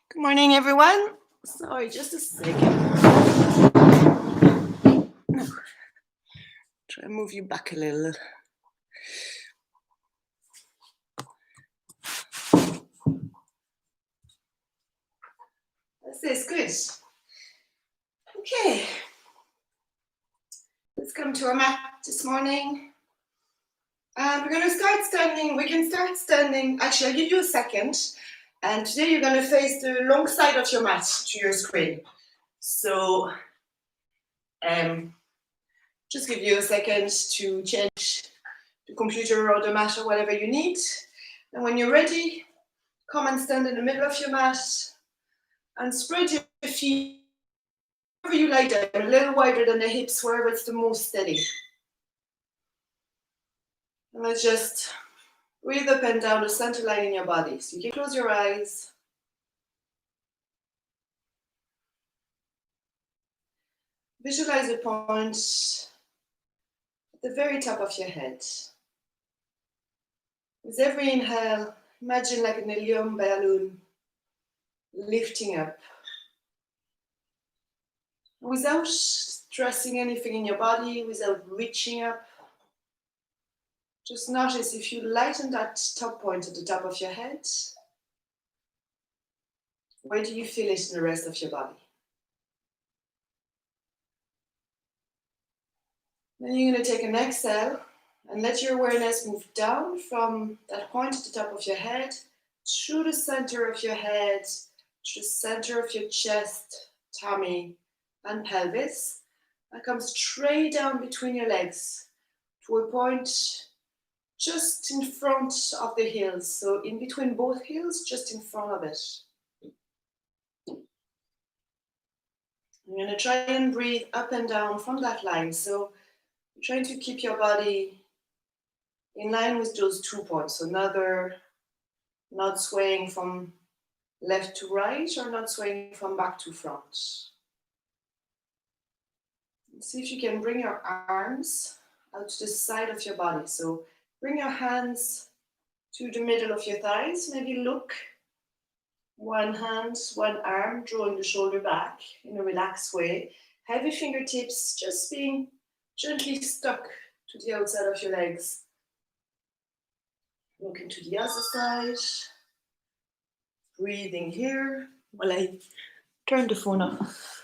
Good morning, everyone. Sorry, just a second. Try and move you back a little. This is good. Okay. Let's come to our mat this morning. We're going to start standing. We can start standing. Actually, I'll give you a second. And today you're going to face the long side of your mat to your screen. So just give you a second to change the computer or the mat or whatever you need. And when you're ready, come and stand in the middle of your mat and spread your feet wherever you lie down, a little wider than the hips, wherever it's the most steady. And let's just breathe up and down the center line in your body. So you can close your eyes. Visualize a point at the very top of your head. With every inhale, imagine like an helium balloon lifting up. Without stressing anything in your body, without reaching up, just notice if you lighten that top point at the top of your head, where do you feel it in the rest of your body? Then you're going to take an exhale and let your awareness move down from that point at the top of your head, through the center of your head, to the center of your chest, tummy, and pelvis, and come straight down between your legs to a point just in front of the heels. So in between both heels, just in front of it. You're going to try and breathe up and down from that line. So you're trying to keep your body in line with those 2 points. So not swaying from left to right or not swaying from back to front. See if you can bring your arms out to the side of your body. So bring your hands to the middle of your thighs. Maybe look one hand, one arm, drawing the shoulder back in a relaxed way. Heavy fingertips just being gently stuck to the outside of your legs. Looking to the other side. Breathing here while I turn the phone off.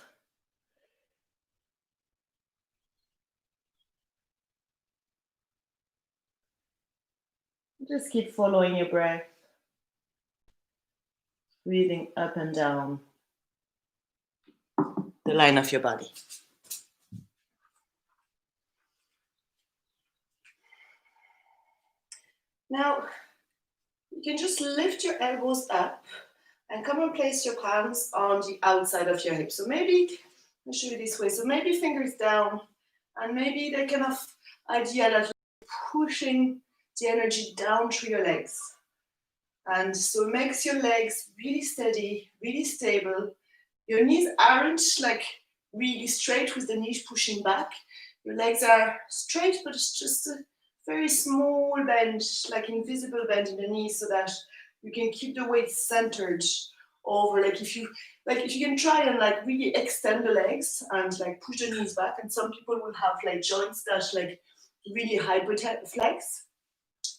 Just keep following your breath. Breathing up and down the line of your body. Now, you can just lift your elbows up and come and place your palms on the outside of your hips. So maybe, I'll show you this way. So maybe fingers down, and maybe the kind of idea that you're pushing the energy down through your legs. And so it makes your legs really steady, really stable. Your knees aren't like really straight with the knees pushing back. Your legs are straight, but it's just a very small bend, like invisible bend in the knees, so that you can keep the weight centered over. Like if you can try and like really extend the legs and like push the knees back. And some people will have like joints that like really hyperflex.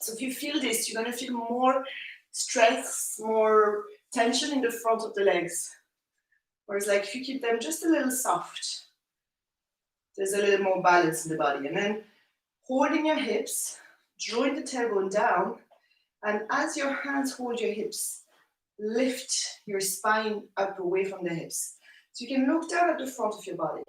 So if you feel this, you're gonna feel more stress, more tension in the front of the legs. Whereas like if you keep them just a little soft, there's a little more balance in the body. And then holding your hips, drawing the tailbone down, and as your hands hold your hips, lift your spine up away from the hips. So you can look down at the front of your body.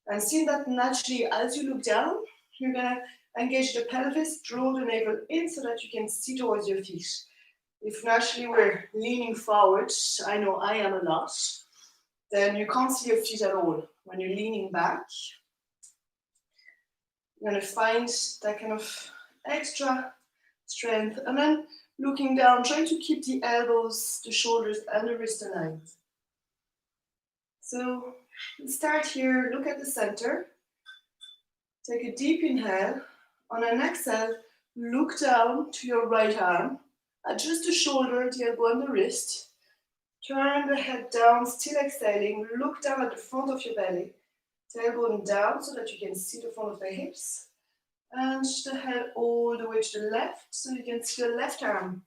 And see that naturally, as you look down, you're gonna engage the pelvis, draw the navel in so that you can see towards your feet. If naturally we're leaning forward, I know I am a lot, then you can't see your feet at all. When you're leaning back, you're going to find that kind of extra strength. And then looking down, trying to keep the elbows, the shoulders, and the wrist aligned. So start here, look at the center. Take a deep inhale. On an exhale, look down to your right arm. Adjust the shoulder, the elbow, and the wrist. Turn the head down, still exhaling. Look down at the front of your belly. Tailbone down so that you can see the front of the hips. And the head all the way to the left so you can see the left arm.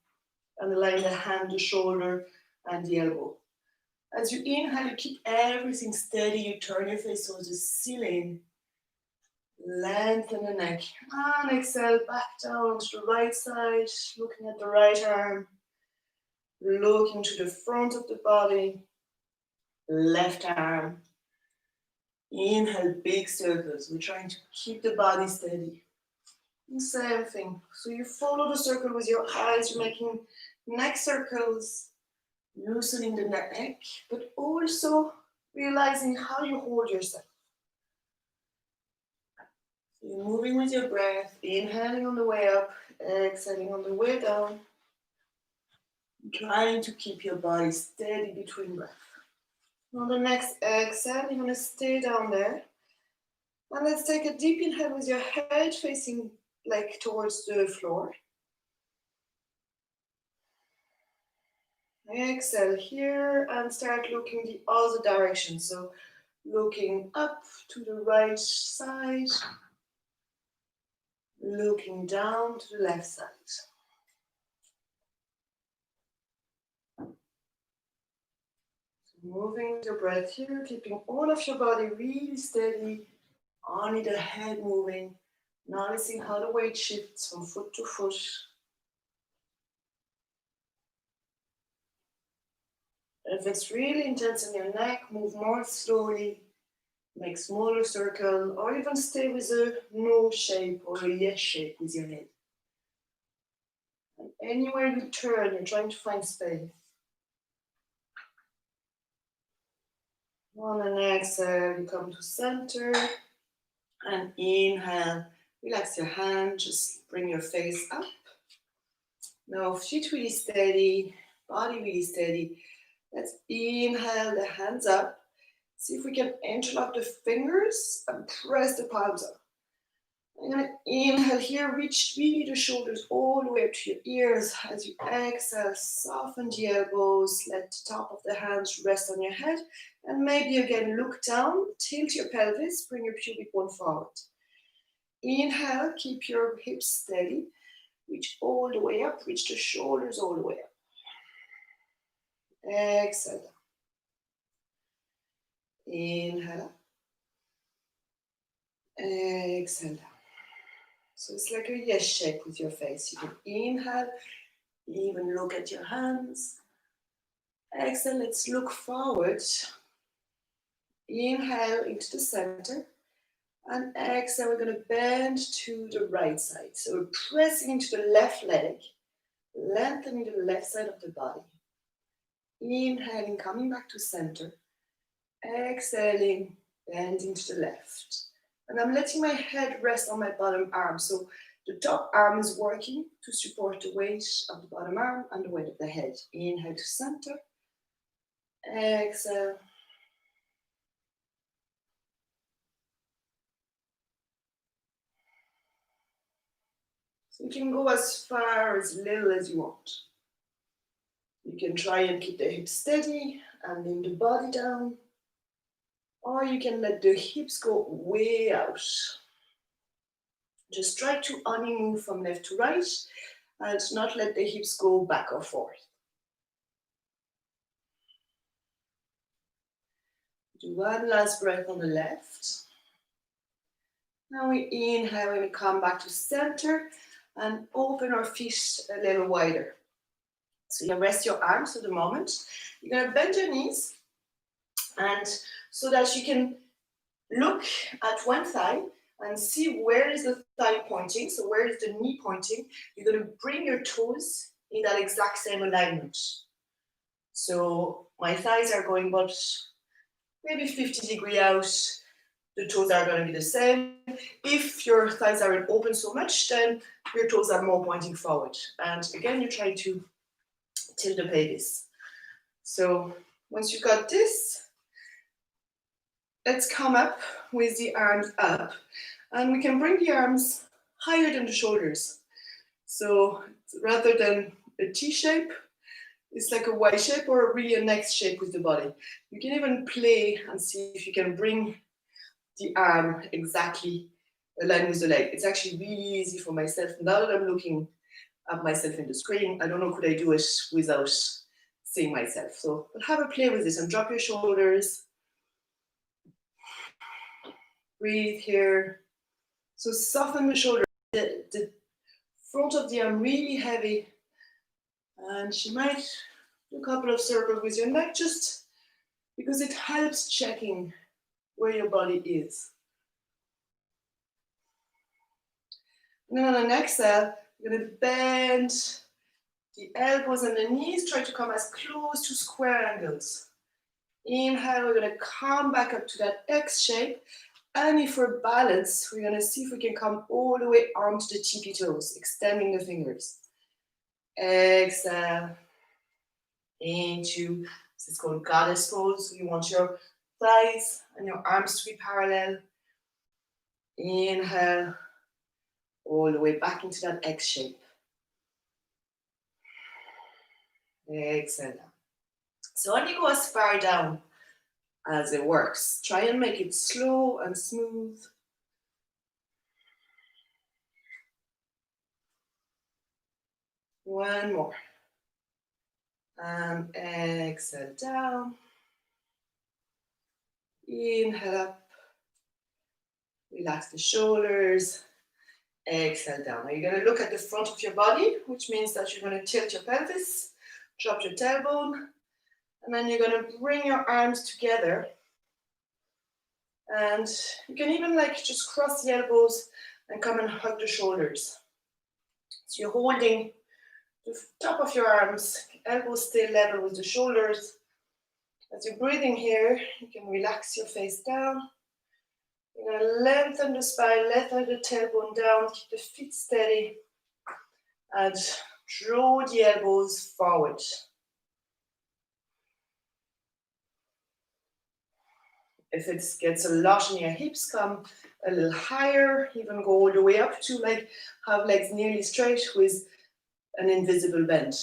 Underline the hand, the shoulder, and the elbow. As you inhale, you keep everything steady. You turn your face towards the ceiling. Lengthen the neck. And exhale back down to the right side, looking at the right arm. Looking to the front of the body. Left arm. Inhale, big circles. We're trying to keep the body steady. And same thing. So you follow the circle with your eyes. You're making neck circles. Loosening the neck, but also realizing how you hold yourself. You're moving with your breath, inhaling on the way up, exhaling on the way down. Trying to keep your body steady between breaths. On the next exhale, you're going to stay down there. And let's take a deep inhale with your head facing like towards the floor. Exhale here and start looking the other direction. So looking up to the right side, looking down to the left side. So moving with your breath here, keeping all of your body really steady, only the head moving, noticing how the weight shifts from foot to foot. If it's really intense in your neck, move more slowly, make smaller circle, or even stay with a no shape or a yes shape with your head. And anywhere you turn, you're trying to find space. On an exhale, you come to center, and inhale, relax your hand, just bring your face up. Now feet really steady, body really steady. Let's inhale the hands up. See if we can interlock the fingers and press the palms up. I'm going to inhale here, reach really the shoulders all the way up to your ears. As you exhale, soften the elbows, let the top of the hands rest on your head. And maybe again, look down, tilt your pelvis, bring your pubic bone forward. Inhale, keep your hips steady. Reach all the way up, reach the shoulders all the way up. Exhale. Inhale. Exhale. So it's like a yes shape with your face. You can inhale, even look at your hands. Exhale, let's look forward. Inhale into the center. And exhale, we're going to bend to the right side. So we're pressing into the left leg, lengthening the left side of the body. Inhaling, coming back to center. Exhaling, bending to the left. And I'm letting my head rest on my bottom arm. So the top arm is working to support the weight of the bottom arm and the weight of the head. Inhale to center. Exhale. So you can go as far, as little as you want. You can try and keep the hips steady and lean the body down. Or you can let the hips go way out. Just try to only move from left to right and not let the hips go back or forth. Do one last breath on the left. Now we inhale, we come back to center and open our feet a little wider. So you rest your arms for the moment. You're going to bend your knees, and so that you can look at one thigh and see where is the thigh pointing. So where is the knee pointing? You're going to bring your toes in that exact same alignment. So my thighs are going about maybe 50 degrees out. The toes are going to be the same. If your thighs aren't open so much, then your toes are more pointing forward. And again, you try to tilt the pelvis. So once you've got this, let's come up with the arms up. And we can bring the arms higher than the shoulders. So rather than a T shape, it's like a Y shape or really an X shape with the body. You can even play and see if you can bring the arm exactly aligned with the leg. It's actually really easy for myself. Now that I'm looking at myself in the screen, I don't know, could I do it without seeing myself? So but have a play with this and drop your shoulders. Breathe here. So soften the shoulder. The front of the arm really heavy. And you might do a couple of circles with your neck just because it helps checking where your body is. And then on an exhale, you're going to bend the elbows and the knees. Try to come as close to square angles. Inhale, we're going to come back up to that X shape. And if we're balanced, we're going to see if we can come all the way onto the tippy toes, extending the fingers. Exhale into, this is called goddess pose. So you want your thighs and your arms to be parallel. Inhale, all the way back into that X shape. Exhale. So only go as far down as it works. Try and make it slow and smooth. One more. And exhale down. Inhale up. Relax the shoulders. Exhale down. Now you're going to look at the front of your body, which means that you're going to tilt your pelvis, drop your tailbone, and then you're going to bring your arms together. And you can even like just cross the elbows and come and hug the shoulders. So you're holding the top of your arms, elbows stay level with the shoulders. As you're breathing here, you can relax your face down. You're going to lengthen the spine, lengthen the tailbone down, keep the feet steady, and draw the elbows forward. If it gets a lot in your hips, come a little higher, even go all the way up to like have legs nearly straight with an invisible bend.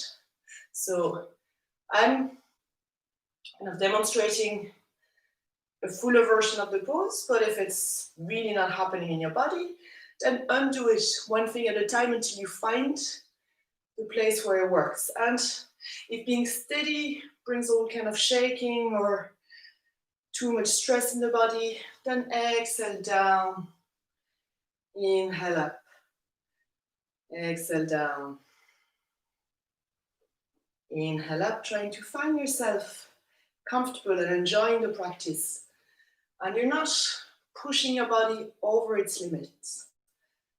So I'm kind of demonstrating a fuller version of the pose, but if it's really not happening in your body, then undo it one thing at a time until you find the place where it works. And if being steady brings all kind of shaking or too much stress in the body, then exhale down, inhale up, exhale down, inhale up, trying to find yourself comfortable and enjoying the practice. And you're not pushing your body over its limits.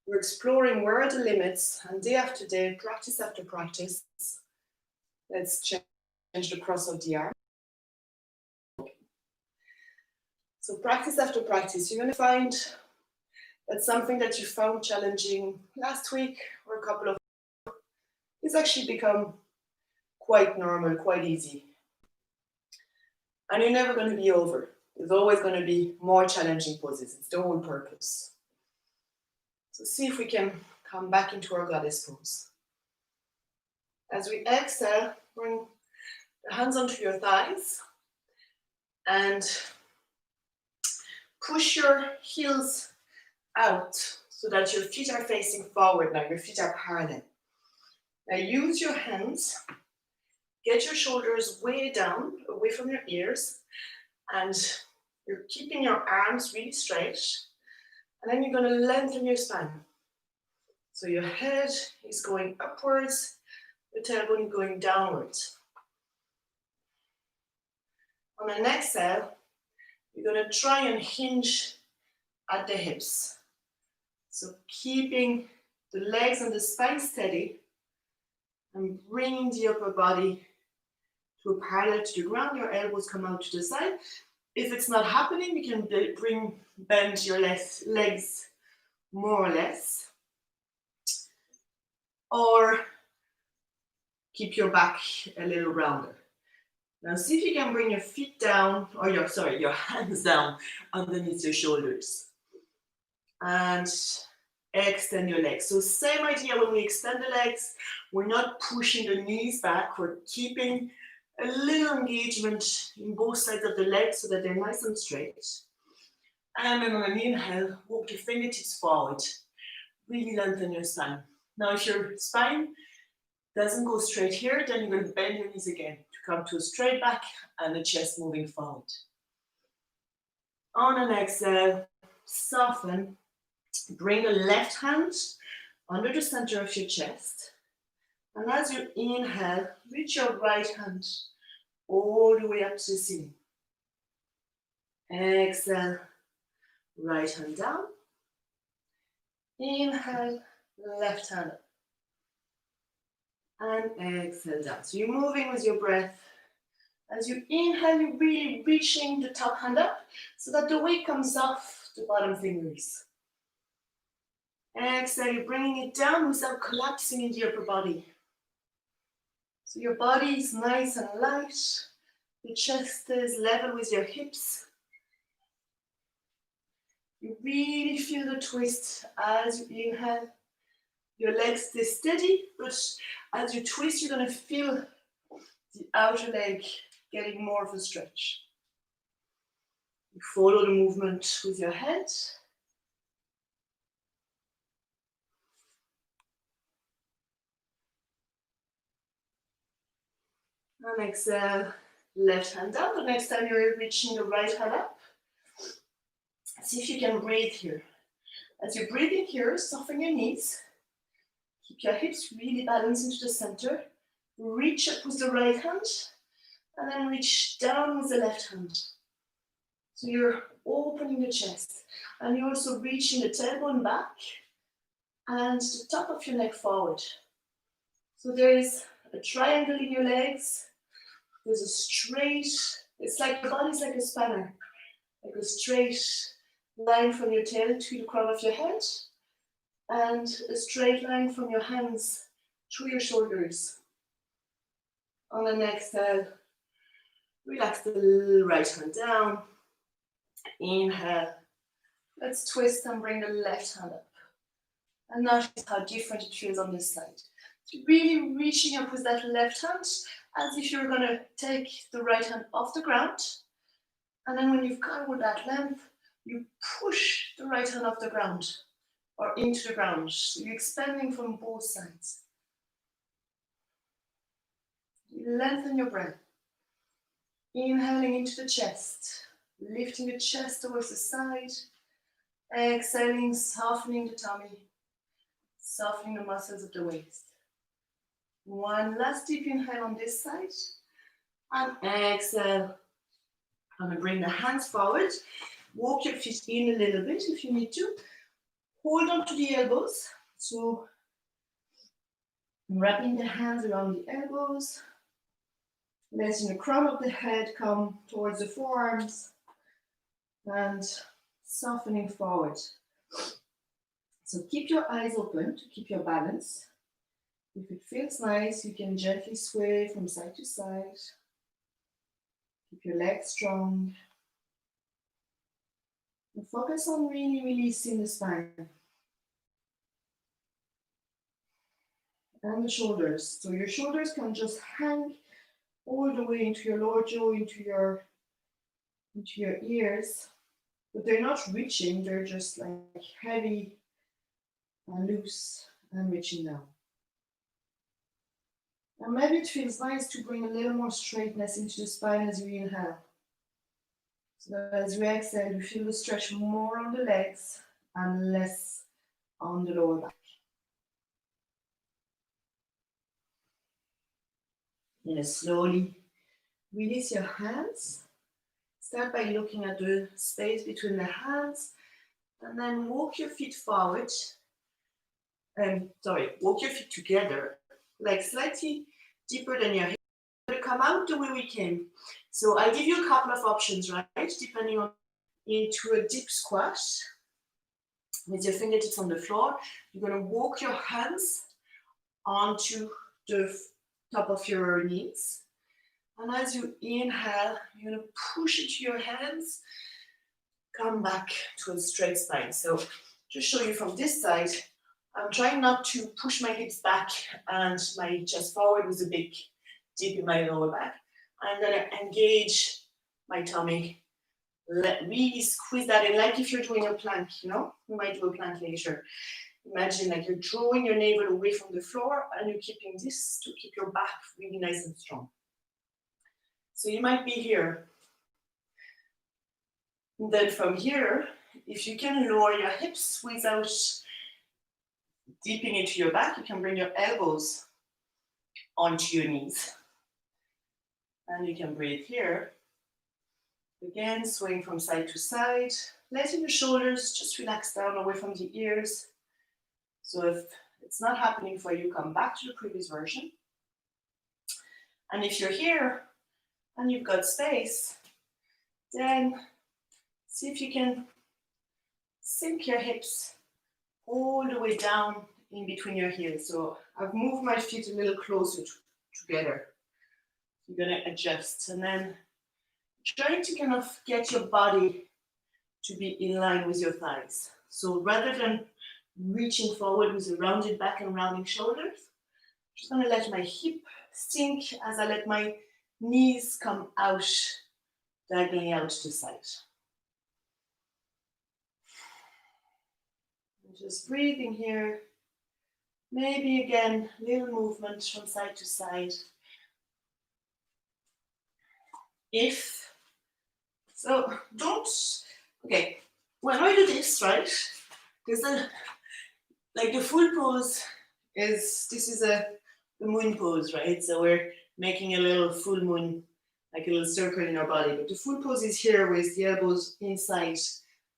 We're exploring where are the limits, and day after day, practice after practice, let's change the cross of the arm. So practice after practice, you're going to find that something that you found challenging last week or a couple of weeks has actually become quite normal, quite easy. And you're never going to be over. There's always going to be more challenging poses. It's the whole purpose. So see if we can come back into our goddess pose. As we exhale, bring the hands onto your thighs and push your heels out so that your feet are facing forward now. Your feet are parallel. Now use your hands, get your shoulders way down, away from your ears, and you're keeping your arms really straight. And then you're going to lengthen your spine. So your head is going upwards, the tailbone going downwards. On an exhale, you're going to try and hinge at the hips. So keeping the legs and the spine steady and bringing the upper body to a parallel to the ground. Your elbows come out to the side. If it's not happening, you can bend your legs more or less. Or keep your back a little rounder. Now see if you can bring your feet down, or your hands down underneath your shoulders. And extend your legs. So same idea when we extend the legs, we're not pushing the knees back, we're keeping a little engagement in both sides of the legs so that they're nice and straight. And then on an inhale, walk your fingertips forward. Really lengthen your spine. Now if your spine doesn't go straight here, then you're going to bend your knees again to come to a straight back and the chest moving forward. On an exhale, soften. Bring the left hand under the center of your chest. And as you inhale, reach your right hand all the way up to the ceiling. Exhale, right hand down. Inhale, left hand up. And exhale down. So you're moving with your breath. As you inhale, you're really reaching the top hand up so that the weight comes off the bottom fingers. Exhale, you're bringing it down without collapsing into your upper body. So your body is nice and light. Your chest is level with your hips. You really feel the twist as you inhale. Your legs stay steady, but as you twist, you're going to feel the outer leg getting more of a stretch. You follow the movement with your head. And exhale, left hand down. The next time you're reaching the right hand up. See if you can breathe here. As you're breathing here, soften your knees. Keep your hips really balanced into the center. Reach up with the right hand. And then reach down with the left hand. So you're opening the chest. And you're also reaching the tailbone back. And the top of your neck forward. So there is a triangle in your legs. There's a straight, it's like your body's like a spanner. Like a straight line from your tail to the crown of your head. And a straight line from your hands through your shoulders. On the next exhale, relax the right hand down. Inhale. Let's twist and bring the left hand up. And notice how different it feels on this side. So really reaching up with that left hand as if you're going to take the right hand off the ground. And then when you've gone with that length, you push the right hand off the ground or into the ground. So you're expanding from both sides. You lengthen your breath. Inhaling into the chest, lifting the chest towards the side. Exhaling, softening the tummy, softening the muscles of the waist. One last deep inhale on this side. And exhale. I'm going to bring the hands forward. Walk your feet in a little bit if you need to. Hold on to the elbows. So wrapping the hands around the elbows. Letting the crown of the head come towards the forearms. And softening forward. So keep your eyes open to keep your balance. If it feels nice, you can gently sway from side to side. Keep your legs strong. And focus on really releasing the spine. And the shoulders. So your shoulders can just hang all the way into your lower jaw, into your ears. But they're not reaching, they're just like heavy and loose and reaching down. And maybe it feels nice to bring a little more straightness into the spine as you inhale. So that as you exhale, you feel the stretch more on the legs and less on the lower back. And slowly release your hands. Start by looking at the space between the hands and then walk your feet forward. Walk your feet together, like slightly deeper than your hips. We're going to come out the way we came. So I give you a couple of options, right? Depending on into a deep squat with your fingertips on the floor. You're going to walk your hands onto the top of your knees. And as you inhale, you're going to push into your hands, come back to a straight spine. So just show you from this side, I'm trying not to push my hips back and my chest forward with a big dip in my lower back. I'm gonna engage my tummy. Let me squeeze that in, like if you're doing a plank, you know? You might do a plank later. Imagine like you're drawing your navel away from the floor and you're keeping this to keep your back really nice and strong. So you might be here. And then from here, if you can lower your hips without dipping into your back, you can bring your elbows onto your knees. And you can breathe here. Again, swaying from side to side, letting your shoulders just relax down away from the ears. So if it's not happening for you, come back to the previous version. And if you're here and you've got space, then see if you can sink your hips all the way down in between your heels. So I've moved my feet a little closer together. You're going to adjust and then trying to kind of get your body to be in line with your thighs. So rather than reaching forward with a rounded back and rounding shoulders, I'm just going to let my hip sink as I let my knees come out, diagonally out to the side. Just breathing here. Maybe again, little movement from side to side. Okay, when I do this, right, there's the full pose this is the moon pose, right? So we're making a little full moon, like a little circle in our body. But the full pose is here with the elbows inside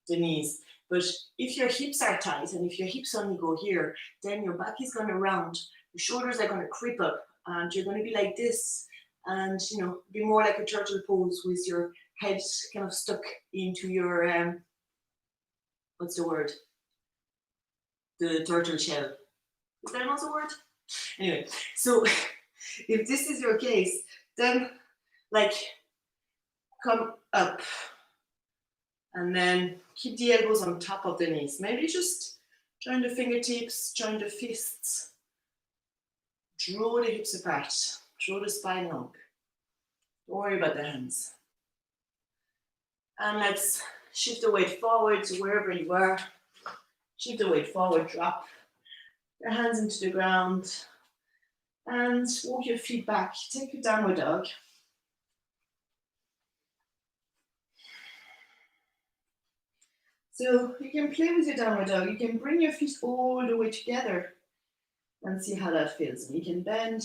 the knees. But if your hips are tight and if your hips only go here, then your back is going to round, your shoulders are going to creep up, and you're going to be like this, and be more like a turtle pose with your head kind of stuck into your what's the word? The turtle shell. Is that not a word? Anyway, so if this is your case, then come up and then keep the elbows on top of the knees. Maybe just join the fingertips, join the fists, draw the hips apart, draw the spine long. Don't worry about the hands. And let's shift the weight forward to wherever you are. Shift the weight forward, drop your hands into the ground and walk your feet back. Take your downward dog. So you can play with your downward dog. You can bring your feet all the way together and see how that feels. And you can bend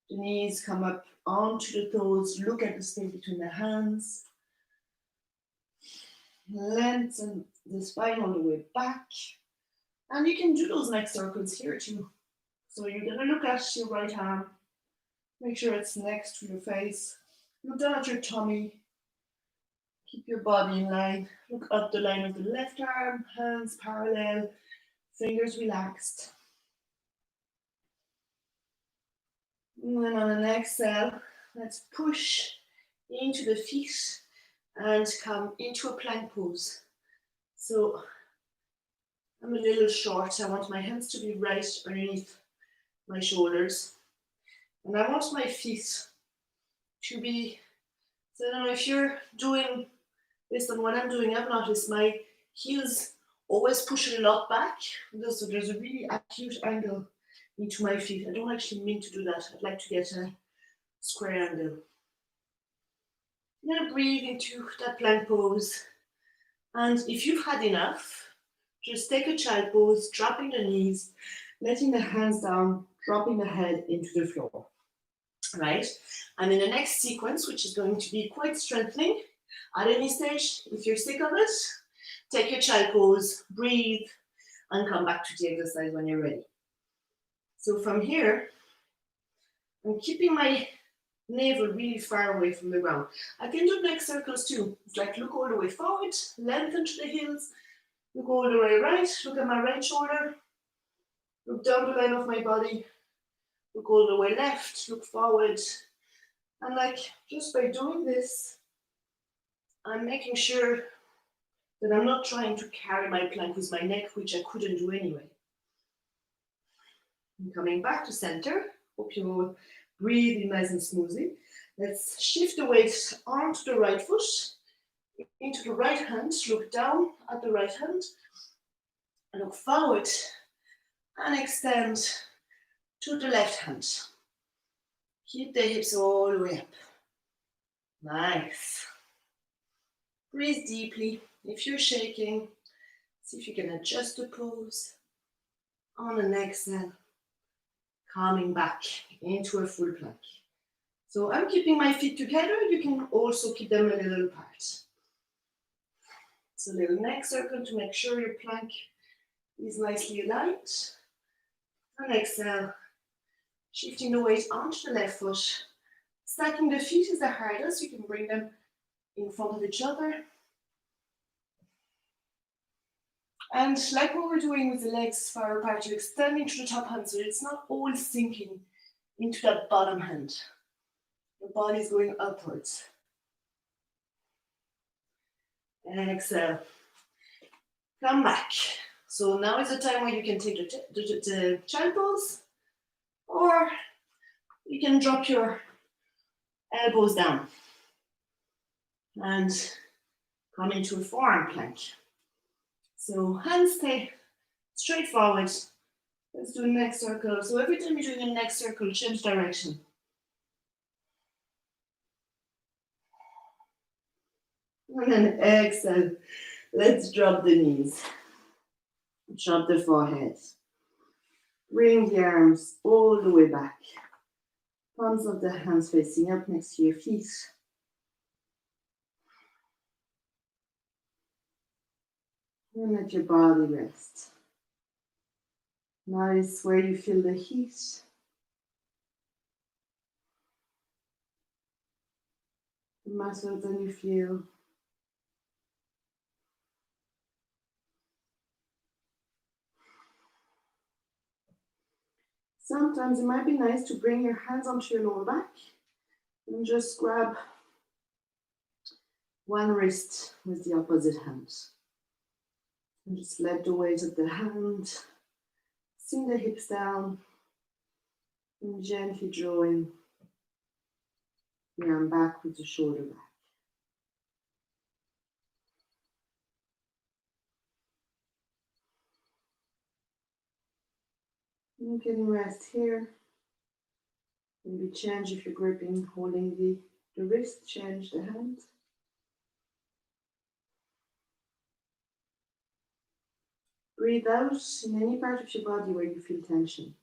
the knees, come up onto the toes, look at the space between the hands. Lengthen the spine all the way back. And you can do those neck circles here too. So you're going to look at your right arm. Make sure it's next to your face. Look down at your tummy. Keep your body in line. Look up the line of the left arm, hands parallel, fingers relaxed. And then on an exhale, let's push into the feet and come into a plank pose. So I'm a little short. I want my hands to be right underneath my shoulders. And I want my feet to be, so I don't know if you're doing this on what I'm doing, I've noticed my heels always push a lot back. So there's a really acute angle into my feet. I don't actually mean to do that. I'd like to get a square angle. Now breathe into that plank pose. And if you've had enough, just take a child pose, dropping the knees, letting the hands down, dropping the head into the floor. Right? And in the next sequence, which is going to be quite strengthening, at any stage, if you're sick of it, take your child pose, breathe, and come back to the exercise when you're ready. So from here, I'm keeping my navel really far away from the ground. I can do neck circles too. It's like look all the way forward, lengthen to the heels, look all the way right, look at my right shoulder, look down the line of my body, look all the way left, look forward. And just by doing this, I'm making sure Then I'm not trying to carry my plank with my neck, which I couldn't do anyway. I'm coming back to center. Hope you all breathe nice and smoothly. Let's shift the weight onto the right foot, into the right hand, look down at the right hand, look forward and extend to the left hand. Keep the hips all the way up. Nice. Breathe deeply. If you're shaking, see if you can adjust the pose. On an exhale, coming back into a full plank. So I'm keeping my feet together. You can also keep them a little apart. So a little neck circle to make sure your plank is nicely aligned. And exhale, shifting the weight onto the left foot. Stacking the feet is the hardest. You can bring them in front of each other. And like what we're doing with the legs far apart, you're extending to the top hand so it's not all sinking into that bottom hand. Your body is going upwards. And exhale. Come back. So now is the time where you can take the child pose, or you can drop your elbows down and come into a forearm plank. So hands stay straight forward. Let's do a neck circle. So every time you're doing a neck circle, change direction. And then exhale. Let's drop the knees. Drop the forehead. Bring the arms all the way back. Palms of the hands facing up next to your feet. And let your body rest. Notice where you feel the heat. The muscles that you feel. Sometimes it might be nice to bring your hands onto your lower back and just grab one wrist with the opposite hand. And just let the weight of the hand sink the hips down and gently drawing the arm back with the shoulder back. You can rest here. Maybe change if you're gripping, holding the wrist, change the hand. Breathe out in any part of your body where you feel tension.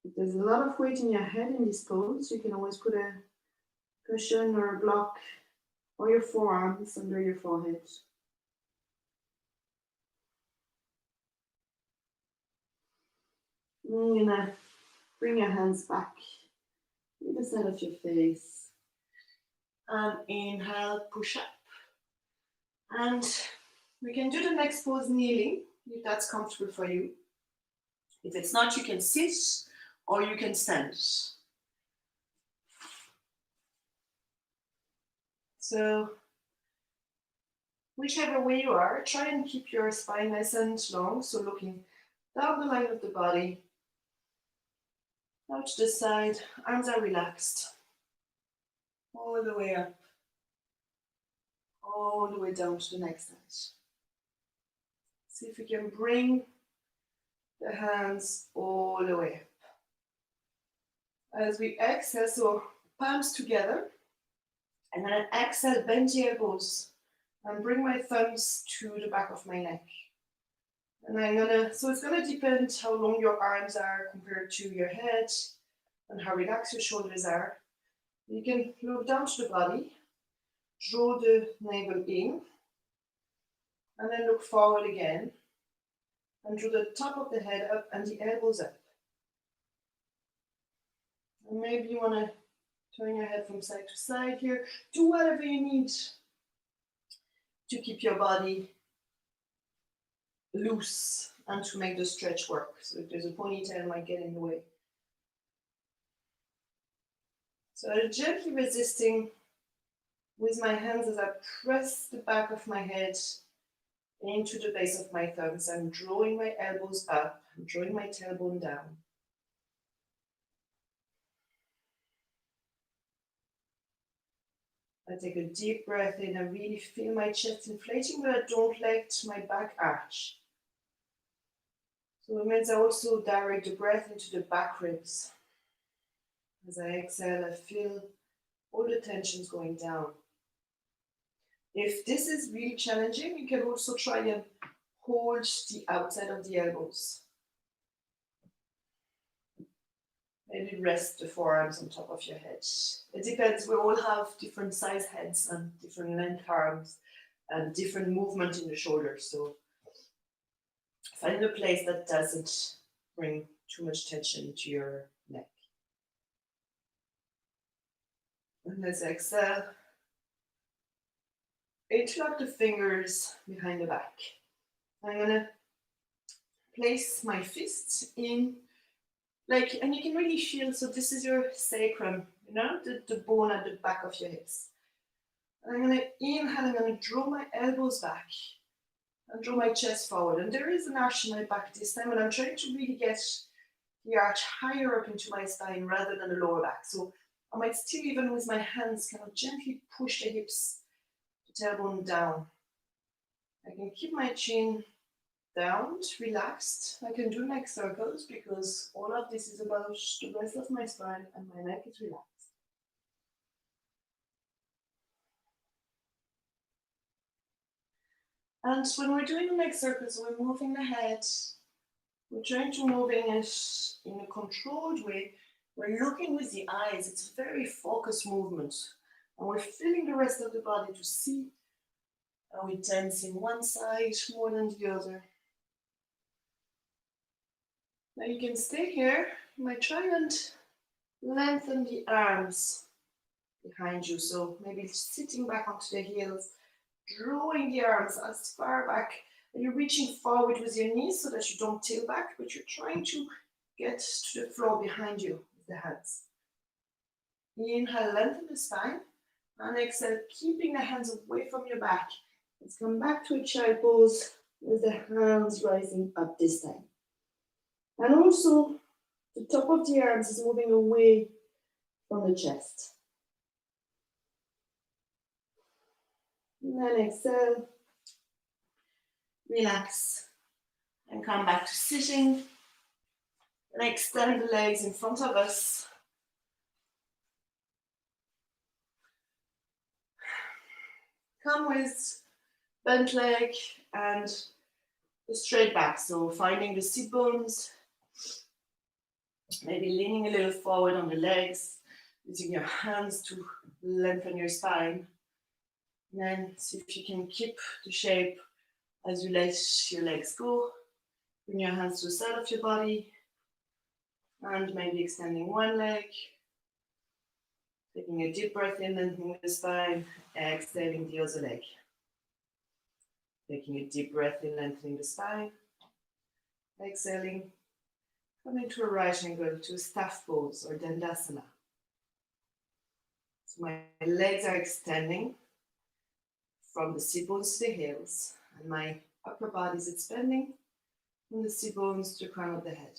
If there's a lot of weight in your head in this pose, you can always put a cushion or a block or your forearms under your forehead. You're gonna bring your hands back to the side of your face. And inhale, push up. And we can do the next pose kneeling, if that's comfortable for you. If it's not, you can sit or you can stand. So, whichever way you are, try and keep your spine nice and long, so looking down the line of the body, out to the side, arms are relaxed, all the way up, all the way down to the next side. See if we can bring the hands all the way up. As we exhale, so palms together, and then exhale, bend the elbows, and bring my thumbs to the back of my neck. And so it's gonna depend how long your arms are compared to your head and how relaxed your shoulders are. You can look down to the body, draw the navel in, and then look forward again, and draw the top of the head up and the elbows up. And maybe you wanna turn your head from side to side here. Do whatever you need to keep your body loose and to make the stretch work. So if there's a ponytail, it might get in the way. So gently resisting with my hands as I press the back of my head into the base of my thumbs. I'm drawing my elbows up, I'm drawing my tailbone down. I take a deep breath in. I really feel my chest inflating, but I don't let my back arch. So it means I also direct the breath into the back ribs. As I exhale, I feel all the tensions going down. If this is really challenging, you can also try and hold the outside of the elbows. Maybe rest the forearms on top of your head. It depends. We all have different size heads and different length arms and different movement in the shoulders. So find a place that doesn't bring too much tension to your neck. And let's exhale. Interlock the fingers behind the back. I'm gonna place my fists in, and you can really feel, so this is your sacrum, the bone at the back of your hips. And I'm gonna inhale, I'm gonna draw my elbows back and draw my chest forward. And there is an arch in my back this time, and I'm trying to really get the arch higher up into my spine rather than the lower back. So I might still, even with my hands, kind of gently push the hips, the tailbone down. I can keep my chin down, relaxed. I can do neck circles because all of this is about the rest of my spine and my neck is relaxed. And when we're doing the neck circles, we're moving the head. We're trying to move it in a controlled way. We're looking with the eyes. It's a very focused movement. And we're feeling the rest of the body to see how we tense in one side more than the other. Now you can stay here. You might try and lengthen the arms behind you. So maybe sitting back onto the heels, drawing the arms as far back. And you're reaching forward with your knees so that you don't tilt back, but you're trying to get to the floor behind you with the hands. Inhale, lengthen the spine. And exhale, keeping the hands away from your back. Let's come back to a child pose with the hands rising up this time. And also, the top of the arms is moving away from the chest. And then exhale, relax, and come back to sitting. And extend the legs in front of us. Come with bent leg and a straight back. So finding the sit bones, maybe leaning a little forward on the legs, using your hands to lengthen your spine. And then see if you can keep the shape as you let your legs go. Bring your hands to the side of your body and maybe extending one leg. Taking a deep breath in, lengthening the spine, exhaling the other leg. Taking a deep breath in, lengthening the spine, exhaling, coming to a right angle to a staff pose or dandasana. So my legs are extending from the sit bones to the heels, and my upper body is expanding from the sit bones to the crown of the head.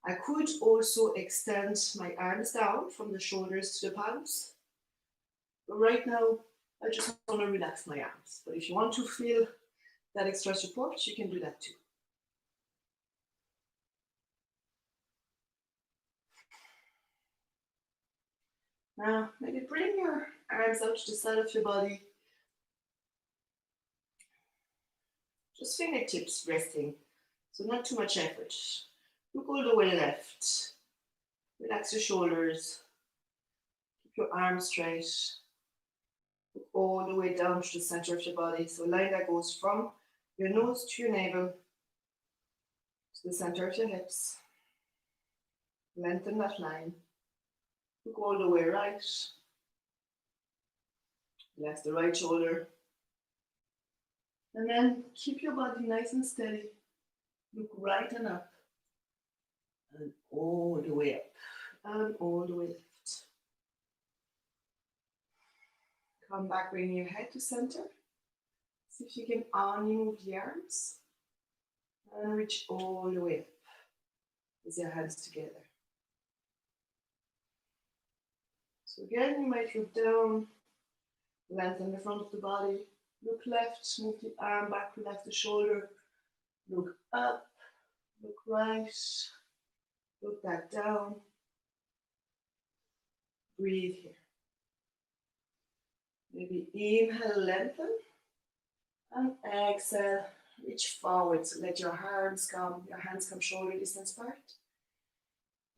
I could also extend my arms down from the shoulders to the palms. But right now, I just want to relax my arms. But if you want to feel that extra support, you can do that too. Now, maybe bring your arms out to the side of your body. Just fingertips resting, so not too much effort. Look all the way left. Relax your shoulders. Keep your arms straight. Look all the way down to the center of your body. So a line that goes from your nose to your navel to the center of your hips. Lengthen that line. Look all the way right. Relax the right shoulder. And then keep your body nice and steady. Look right and up. And all the way up. And all the way left. Come back, bring your head to center. See if you can only move the arms and reach all the way up with your hands together. So again, you might look down, lengthen the front of the body, look left, move the arm back, relax the shoulder, look up, look right, look back down, breathe here. Maybe inhale, lengthen, and exhale, reach forward. So let your hands come shoulder distance apart.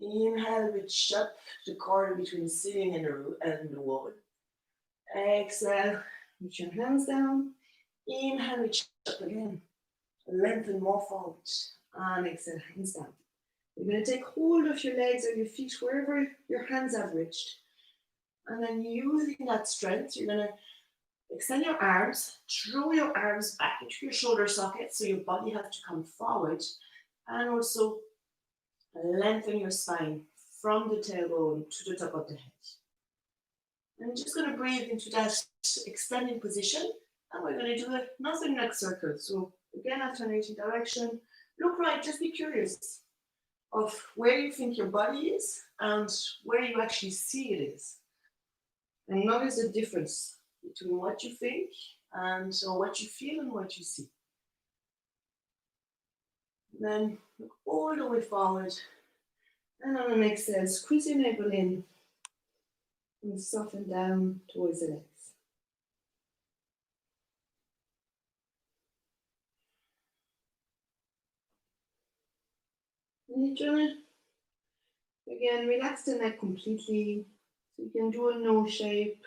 Inhale, reach up the corner between ceiling and the wall. Exhale, reach your hands down. Inhale, reach up again. Lengthen more forward. And exhale, hands down. You're going to take hold of your legs or your feet wherever your hands have reached. And then using that strength, you're going to extend your arms, throw your arms back into your shoulder sockets so your body has to come forward. And also lengthen your spine from the tailbone to the top of the head. And I'm just going to breathe into that extending position. And we're going to do another neck circle. So again, alternating direction. Look right, just be curious of where you think your body is and where you actually see it is. And notice the difference between what you think and or what you feel and what you see. Then look all the way forward. And on an exhale, squeeze your navel in and soften down towards the legs. And you're going to, again, relax the neck completely. So you can do a no shape.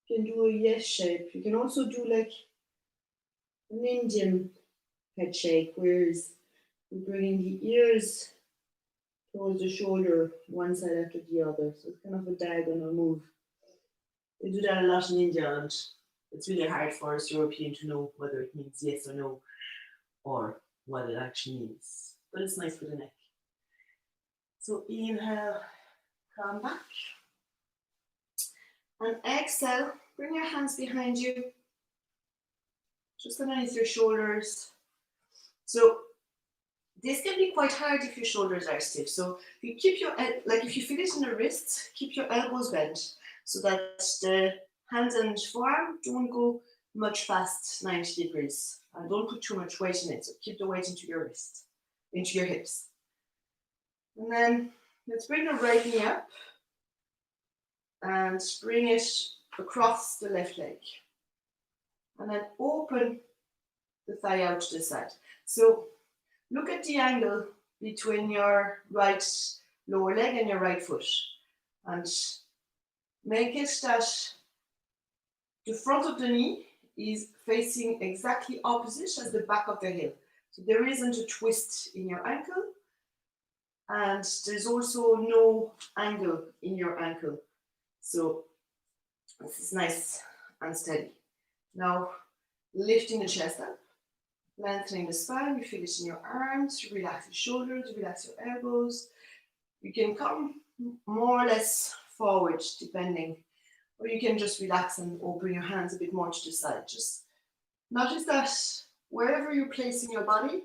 You can do a yes shape. You can also do like an Indian head shake, whereas we're bringing the ears towards the shoulder, one side after the other. So it's kind of a diagonal move. They do that a lot in India, and it's really hard for us European to know whether it means yes or no, or what it actually means. But it's nice for the neck. So inhale, come back. And exhale, bring your hands behind you. Just underneath your shoulders. So this can be quite hard if your shoulders are stiff. So you keep your, like if you feel it in the wrists, keep your elbows bent so that the hands and forearm don't go much past 90 degrees. And don't put too much weight in it. So keep the weight into your wrist, into your hips. And then let's bring the right knee up and bring it across the left leg. And then open the thigh out to the side. So look at the angle between your right lower leg and your right foot. And make it that the front of the knee is facing exactly opposite as the back of the heel. So there isn't a twist in your ankle. And there's also no angle in your ankle. So this is nice and steady. Now, lifting the chest up, lengthening the spine, you feel it in your arms, you relax your shoulders, you relax your elbows. You can come more or less forward, depending, or you can just relax and open your hands a bit more to the side. Just notice that wherever you're placing your body,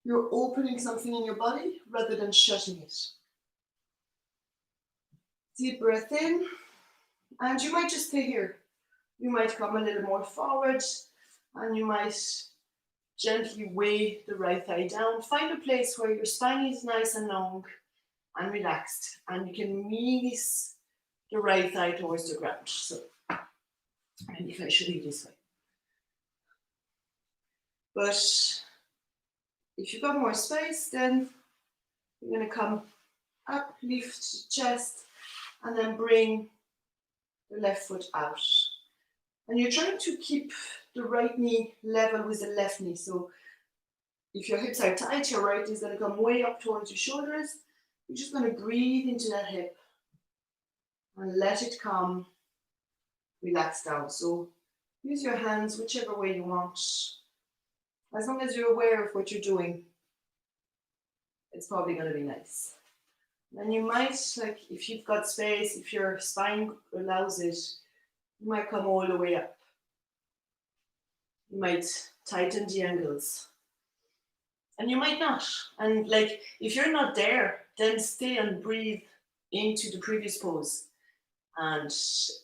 you're opening something in your body rather than shutting it. Deep breath in, and you might just stay here. You might come a little more forward, and you might gently weigh the right thigh down. Find a place where your spine is nice and long and relaxed, and you can release the right thigh towards the ground. So, maybe if I show you this way. But if you've got more space, then you're going to come up, lift the chest, and then bring the left foot out. And you're trying to keep the right knee level with the left knee. So if your hips are tight, your right knee is going to come way up towards your shoulders. You're just going to breathe into that hip and let it come, relax down. So use your hands whichever way you want. As long as you're aware of what you're doing, it's probably going to be nice. Then you might, like if you've got space, if your spine allows it, You might come all the way up. You might tighten the ankles. And you might not. And like, if you're not there, then stay and breathe into the previous pose. And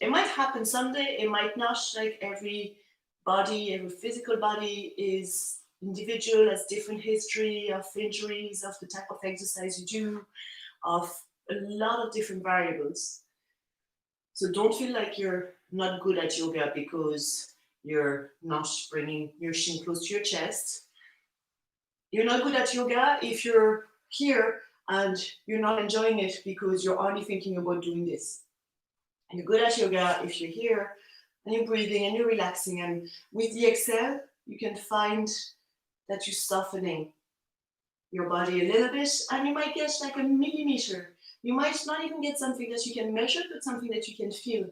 it might happen someday, it might not. Like every body, every physical body is individual, has different history of injuries, of the type of exercise you do, of a lot of different variables. So don't feel like you're not good at yoga because you're not bringing your shin close to your chest. You're not good at yoga if you're here and you're not enjoying it because you're only thinking about doing this. And you're good at yoga if you're here and you're breathing and you're relaxing. And with the exhale, you can find that you're softening your body a little bit, and you might get like a millimeter. You might not even get something that you can measure, but something that you can feel.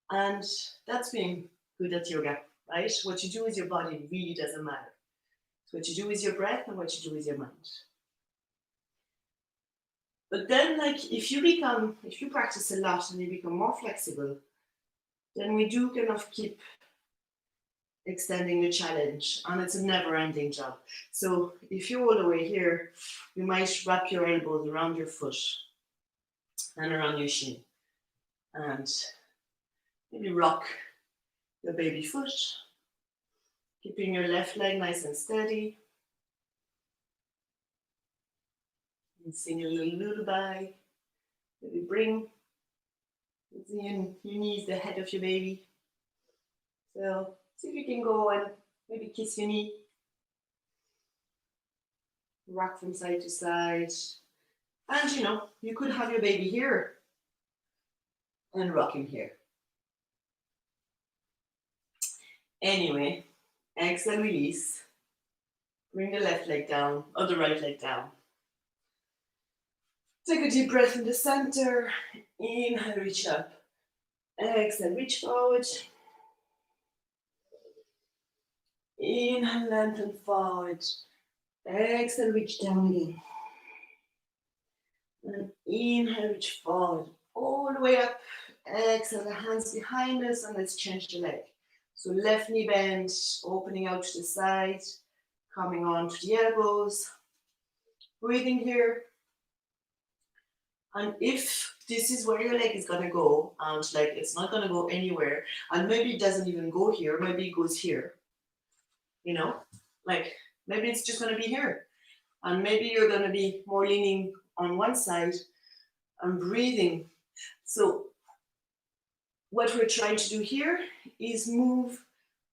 And that's being good at yoga, right? What you do with your body really doesn't matter. It's what you do with your breath and what you do with your mind. But then, like, if you practice a lot and you become more flexible, then we do kind of keep extending the challenge, and it's a never-ending job. So if you're all the way here, you might wrap your elbows around your foot and around your shin, and maybe rock your baby foot, keeping your left leg nice and steady, and sing a little lullaby. Maybe bring your knees the head of your baby. So see if you can go and maybe kiss your knee. Rock from side to side. And you could have your baby here and rock him here. Anyway, exhale, release. Bring the left leg down or the right leg down. Take a deep breath in the center. Inhale, reach up. Exhale, reach forward. Inhale, lengthen forward. Exhale, reach down again. And inhale, reach forward. All the way up. Exhale, the hands behind us, and let's change the leg. So left knee bend, opening out to the side, coming on to the elbows. Breathing here. And if this is where your leg is going to go, and like it's not going to go anywhere, and maybe it doesn't even go here, maybe it goes here, like maybe it's just going to be here. And maybe you're going to be more leaning on one side and breathing. So what we're trying to do here is move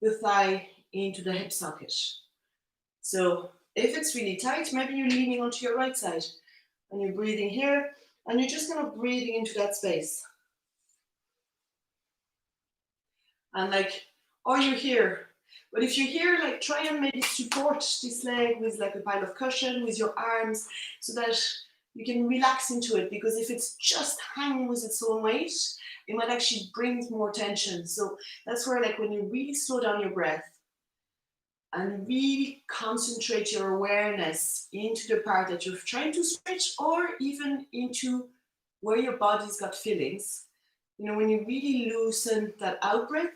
the thigh into the hip socket. So if it's really tight, maybe you're leaning onto your right side and you're breathing here, and you're just kind of breathing into that space. And or you're here. But if you're here, try and maybe support this leg with a pile of cushion with your arms so that you can relax into it, because if it's just hanging with its own weight, it might actually bring more tension. So that's where when you really slow down your breath and really concentrate your awareness into the part that you're trying to stretch, or even into where your body's got feelings. When you really loosen that out breath,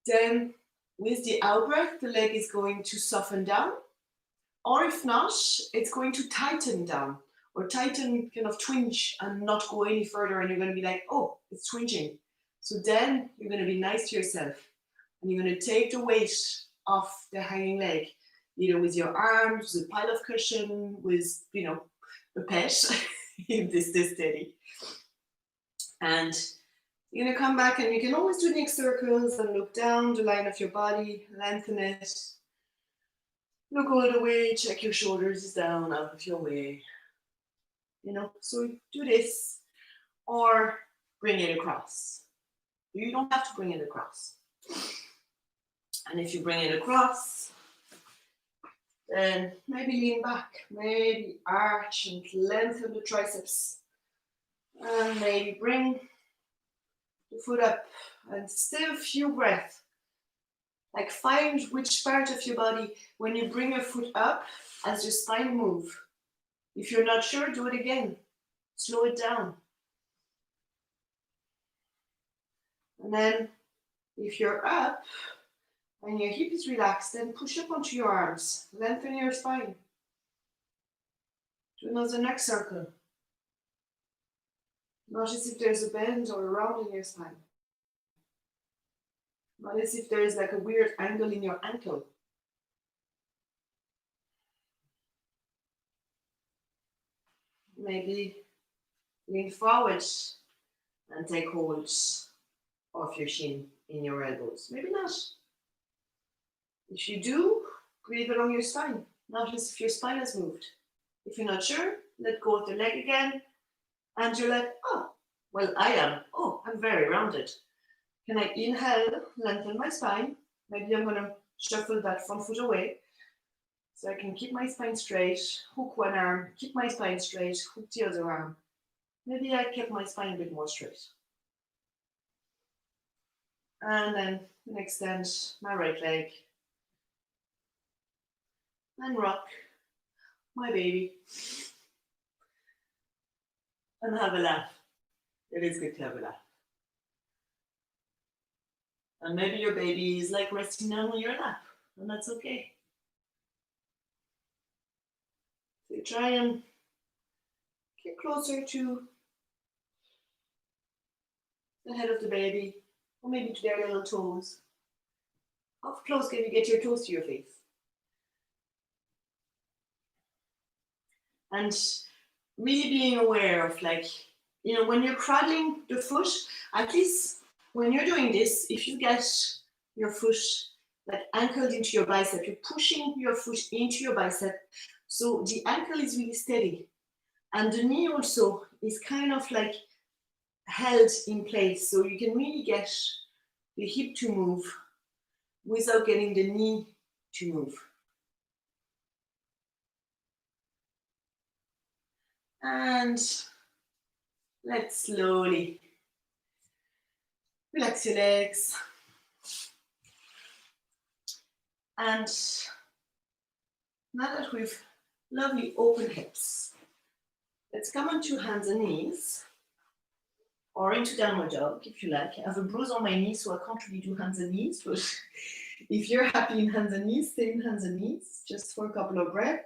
then with the out breath, the leg is going to soften down. Or if not, it's going to tighten down, or tighten, kind of twinge and not go any further. And you're going to be like, oh, it's twinging. So then you're going to be nice to yourself. And you're going to take the weight off the hanging leg, either with your arms, with a pile of cushion, with, a pet, if this is steady. And you're going to come back, and you can always do neck circles and look down the line of your body, lengthen it. Look all the way, check your shoulders is down, out of your way. So do this, or bring it across. You don't have to bring it across. And if you bring it across, then maybe lean back, maybe arch and lengthen the triceps. And maybe bring the foot up and stay a few breaths. Find which part of your body, when you bring your foot up, as your spine move. If you're not sure, do it again. Slow it down. And then if you're up and your hip is relaxed, then push up onto your arms. Lengthen your spine. Do another neck circle. Notice if there's a bend or a round in your spine. Notice if there is like a weird angle in your ankle. Maybe lean forward and take hold of your shin in your elbows. Maybe not. If you do, breathe along your spine. Notice if your spine has moved. If you're not sure, let go of the leg again. And you're like, oh, well, I am. Oh, I'm very rounded. Can I inhale, lengthen my spine? Maybe I'm going to shuffle that front foot away. So I can keep my spine straight, hook one arm, keep my spine straight, hook the other arm. Maybe I kept my spine a bit more straight. And then extend my right leg. And rock my baby. And have a laugh. It is good to have a laugh. And maybe your baby is like resting down on your lap, and that's okay. So try and get closer to the head of the baby, or maybe to their little toes. How close can you get your toes to your face? And really being aware of, like, you know, when you're cradling the foot, at least when you're doing this, if you get your foot like anchored into your bicep, you're pushing your foot into your bicep, so the ankle is really steady. And the knee also is kind of like held in place, so you can really get the hip to move without getting the knee to move. And let's slowly relax your legs. And now that we've lovely open hips, let's come onto hands and knees, or into downward dog if you like. I have a bruise on my knee, so I can't really do hands and knees, but if you're happy in hands and knees, stay in hands and knees just for a couple of breaths.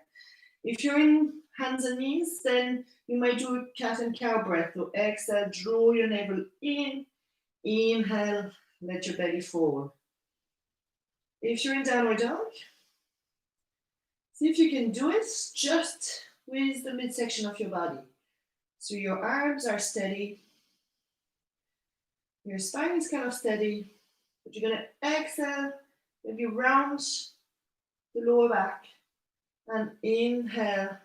If you're in hands and knees, then you might do a cat and cow breath. So exhale, draw your navel in, inhale, let your belly fall. If you're in downward dog, see if you can do it just with the midsection of your body. So your arms are steady, your spine is kind of steady, but you're going to exhale, maybe round the lower back, and inhale,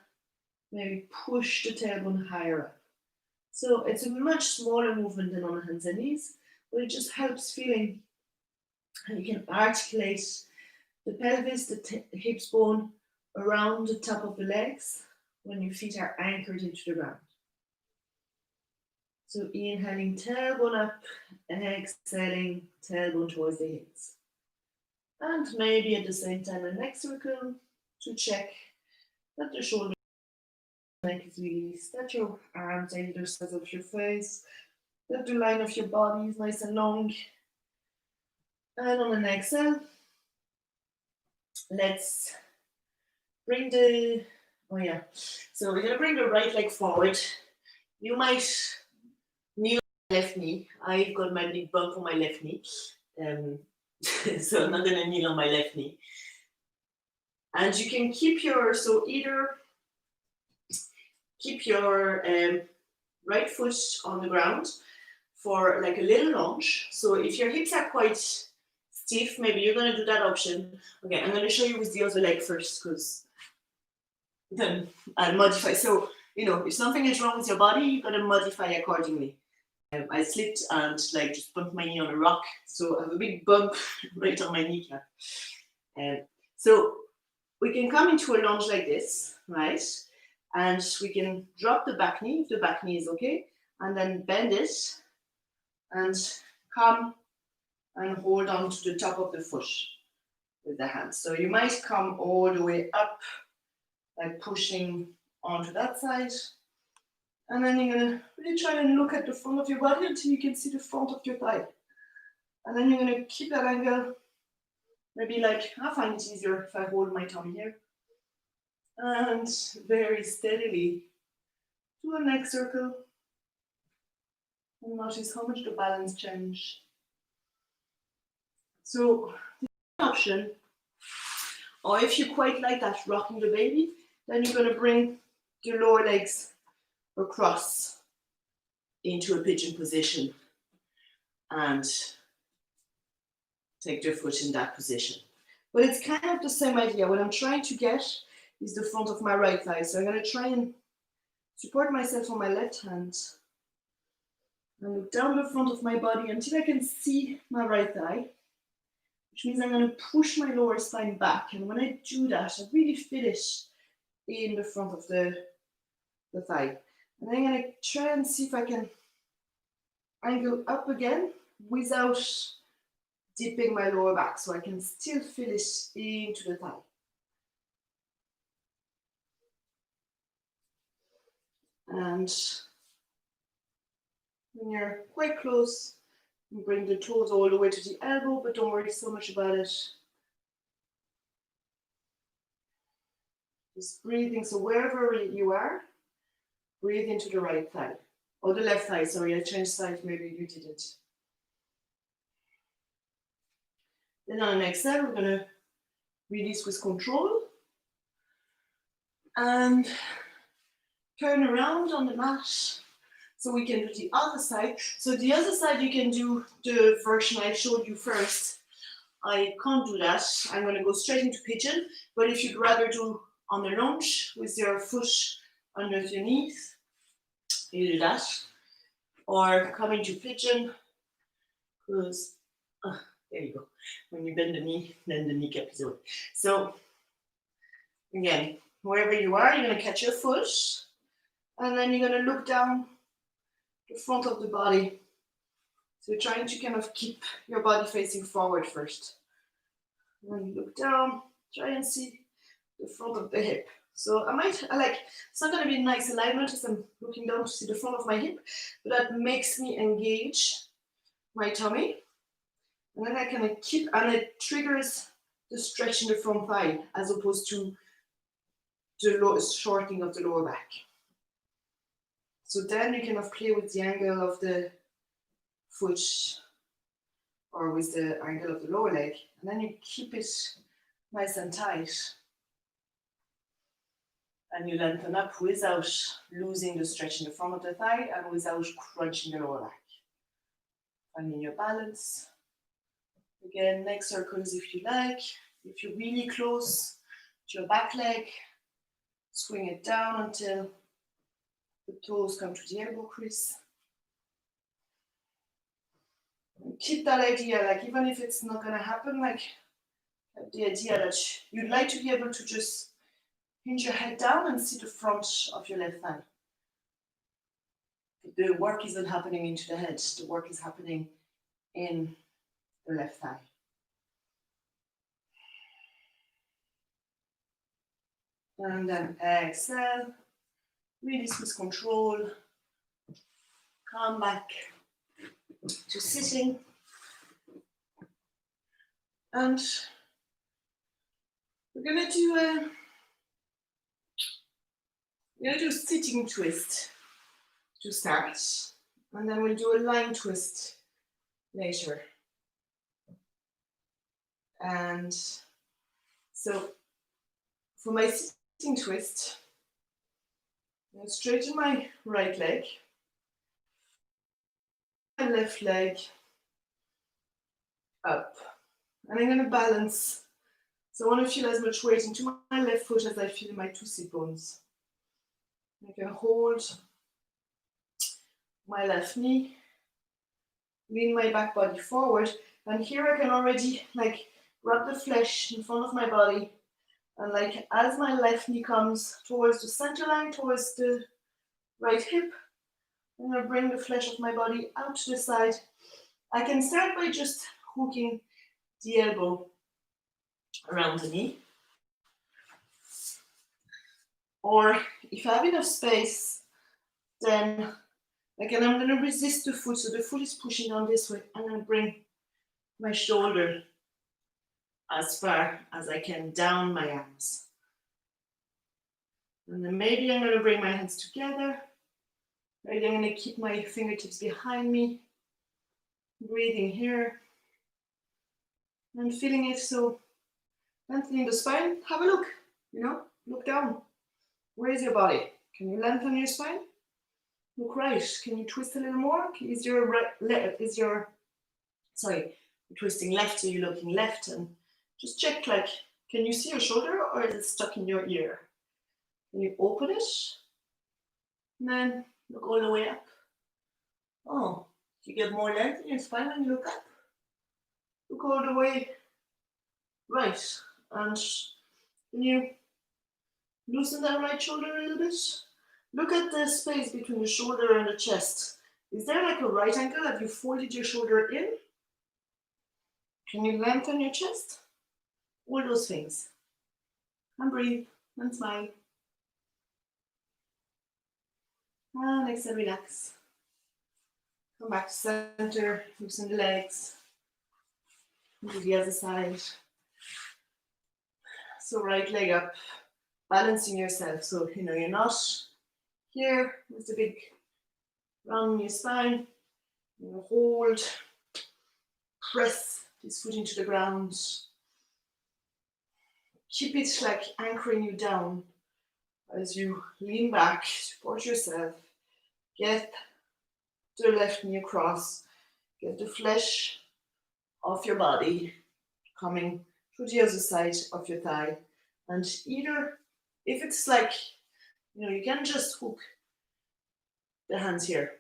maybe push the tailbone higher up. So it's a much smaller movement than on the hands and knees, but it just helps feeling how you can articulate the pelvis, the hips bone around the top of the legs when your feet are anchored into the ground. So inhaling, tailbone up, exhaling, tailbone towards the hips. And maybe at the same time a neck circle to check that the shoulder neck is released, that your arms are either sides of your face, that the line of your body is nice and long. And on an exhale, let's bring the, so we're going to bring the right leg forward. You might kneel on my left knee. I've got my big bump on my left knee. So I'm not going to kneel on my left knee. And you can keep your, so either keep your right foot on the ground for like a little lunge. So if your hips are quite stiff, maybe you're going to do that option. Okay, I'm going to show you with the other leg first, because then I'll modify. So, you know, if something is wrong with your body, you've got to modify accordingly. I slipped and like just bumped my knee on a rock, so I have a big bump right on my kneecap. So we can come into a lunge like this, right? And we can drop the back knee if the back knee is okay, and then bend it and come and hold on to the top of the foot with the hands. So you might come all the way up, like pushing onto that side. And then you're going to really try and look at the front of your body until you can see the front of your thigh. And then you're going to keep that angle. Maybe like, I find it easier if I hold my tummy here. And very steadily do a neck circle. And notice how much the balance change. So the option, or if you quite like that, rocking the baby, then you're going to bring your lower legs across into a pigeon position and take your foot in that position. But it's kind of the same idea. What I'm trying to get is the front of my right thigh. So I'm going to try and support myself on my left hand and look down the front of my body until I can see my right thigh, which means I'm going to push my lower spine back. And when I do that, I really feel it in the front of the thigh. And I'm going to try and see if I can angle up again without dipping my lower back, so I can still feel it into the thigh. And when you're quite close, you bring the toes all the way to the elbow, but don't worry so much about it. Just breathing, so wherever you are, breathe into the right thigh. Or the left thigh, sorry, I changed side, maybe you didn't. Then on the next exhale, we're going to release with control. And turn around on the mat. So we can do the other side. So the other side, you can do the version I showed you first. I can't do that. I'm going to go straight into pigeon. But if you'd rather do on the lunge with your foot underneath, you do that. Or come into pigeon, because, there you go. When you bend the knee, then the kneecap is away. So, again, wherever you are, you're going to catch your foot. And then you're going to look down the front of the body. So you're trying to kind of keep your body facing forward first. And then look down, try and see the front of the hip. So it's not going to be a nice alignment as I'm looking down to see the front of my hip, but that makes me engage my tummy. And then I kind of keep, and it triggers the stretch in the front thigh as opposed to the shortening of the lower back. So then you kind of play with the angle of the foot or with the angle of the lower leg, and then you keep it nice and tight. And you lengthen up without losing the stretch in the front of the thigh and without crunching the lower back. Finding your balance. Again, neck circles if you like. If you're really close to your back leg, swing it down until the toes come to the elbow crease. And keep that idea, like even if it's not going to happen, like the idea that you'd like to be able to just hinge your head down and see the front of your left thigh. The work isn't happening into the head, the work is happening in the left thigh. And then exhale, release with control, come back to sitting. And we're going to do a sitting twist to start, and then we'll do a lying twist later. And so for my sitting twist, I'm going to straighten my right leg, my left leg up, and I'm going to balance. So I want to feel as much weight into my left foot as I feel in my two sit bones. I can hold my left knee, lean my back body forward, and here I can already grab the flesh in front of my body, and as my left knee comes towards the center line, towards the right hip, I'm going to bring the flesh of my body out to the side. I can start by just hooking the elbow around the knee. Or if I have enough space, then I'm going to resist the foot. So the foot is pushing down this way. I'm going to bring my shoulder as far as I can down my arms. And then maybe I'm going to bring my hands together. Maybe I'm going to keep my fingertips behind me. Breathing here. And feeling it. So lengthening the spine. Have a look. Look down. Where is your body? Can you lengthen your spine? Look right. Can you twist a little more? Is your sorry, you're twisting left, so you're looking left, and just check, like, can you see your shoulder or is it stuck in your ear? Can you open it? And then look all the way up. Oh, you get more length in your spine when you look up. Look all the way right. And can you loosen that right shoulder a little bit? Look at the space between the shoulder and the chest. Is there like a right angle? Have you folded your shoulder in? Can you lengthen your chest? All those things. And breathe and smile. And exhale, relax. Come back to center, loosen the legs. Do the other side. So right leg up, balancing yourself. So, you're not here with the big round in your spine. Hold, press this foot into the ground. Keep it like anchoring you down as you lean back, support yourself. Get the left knee across. Get the flesh of your body coming to the other side of your thigh. And either, if it's like, you can just hook the hands here,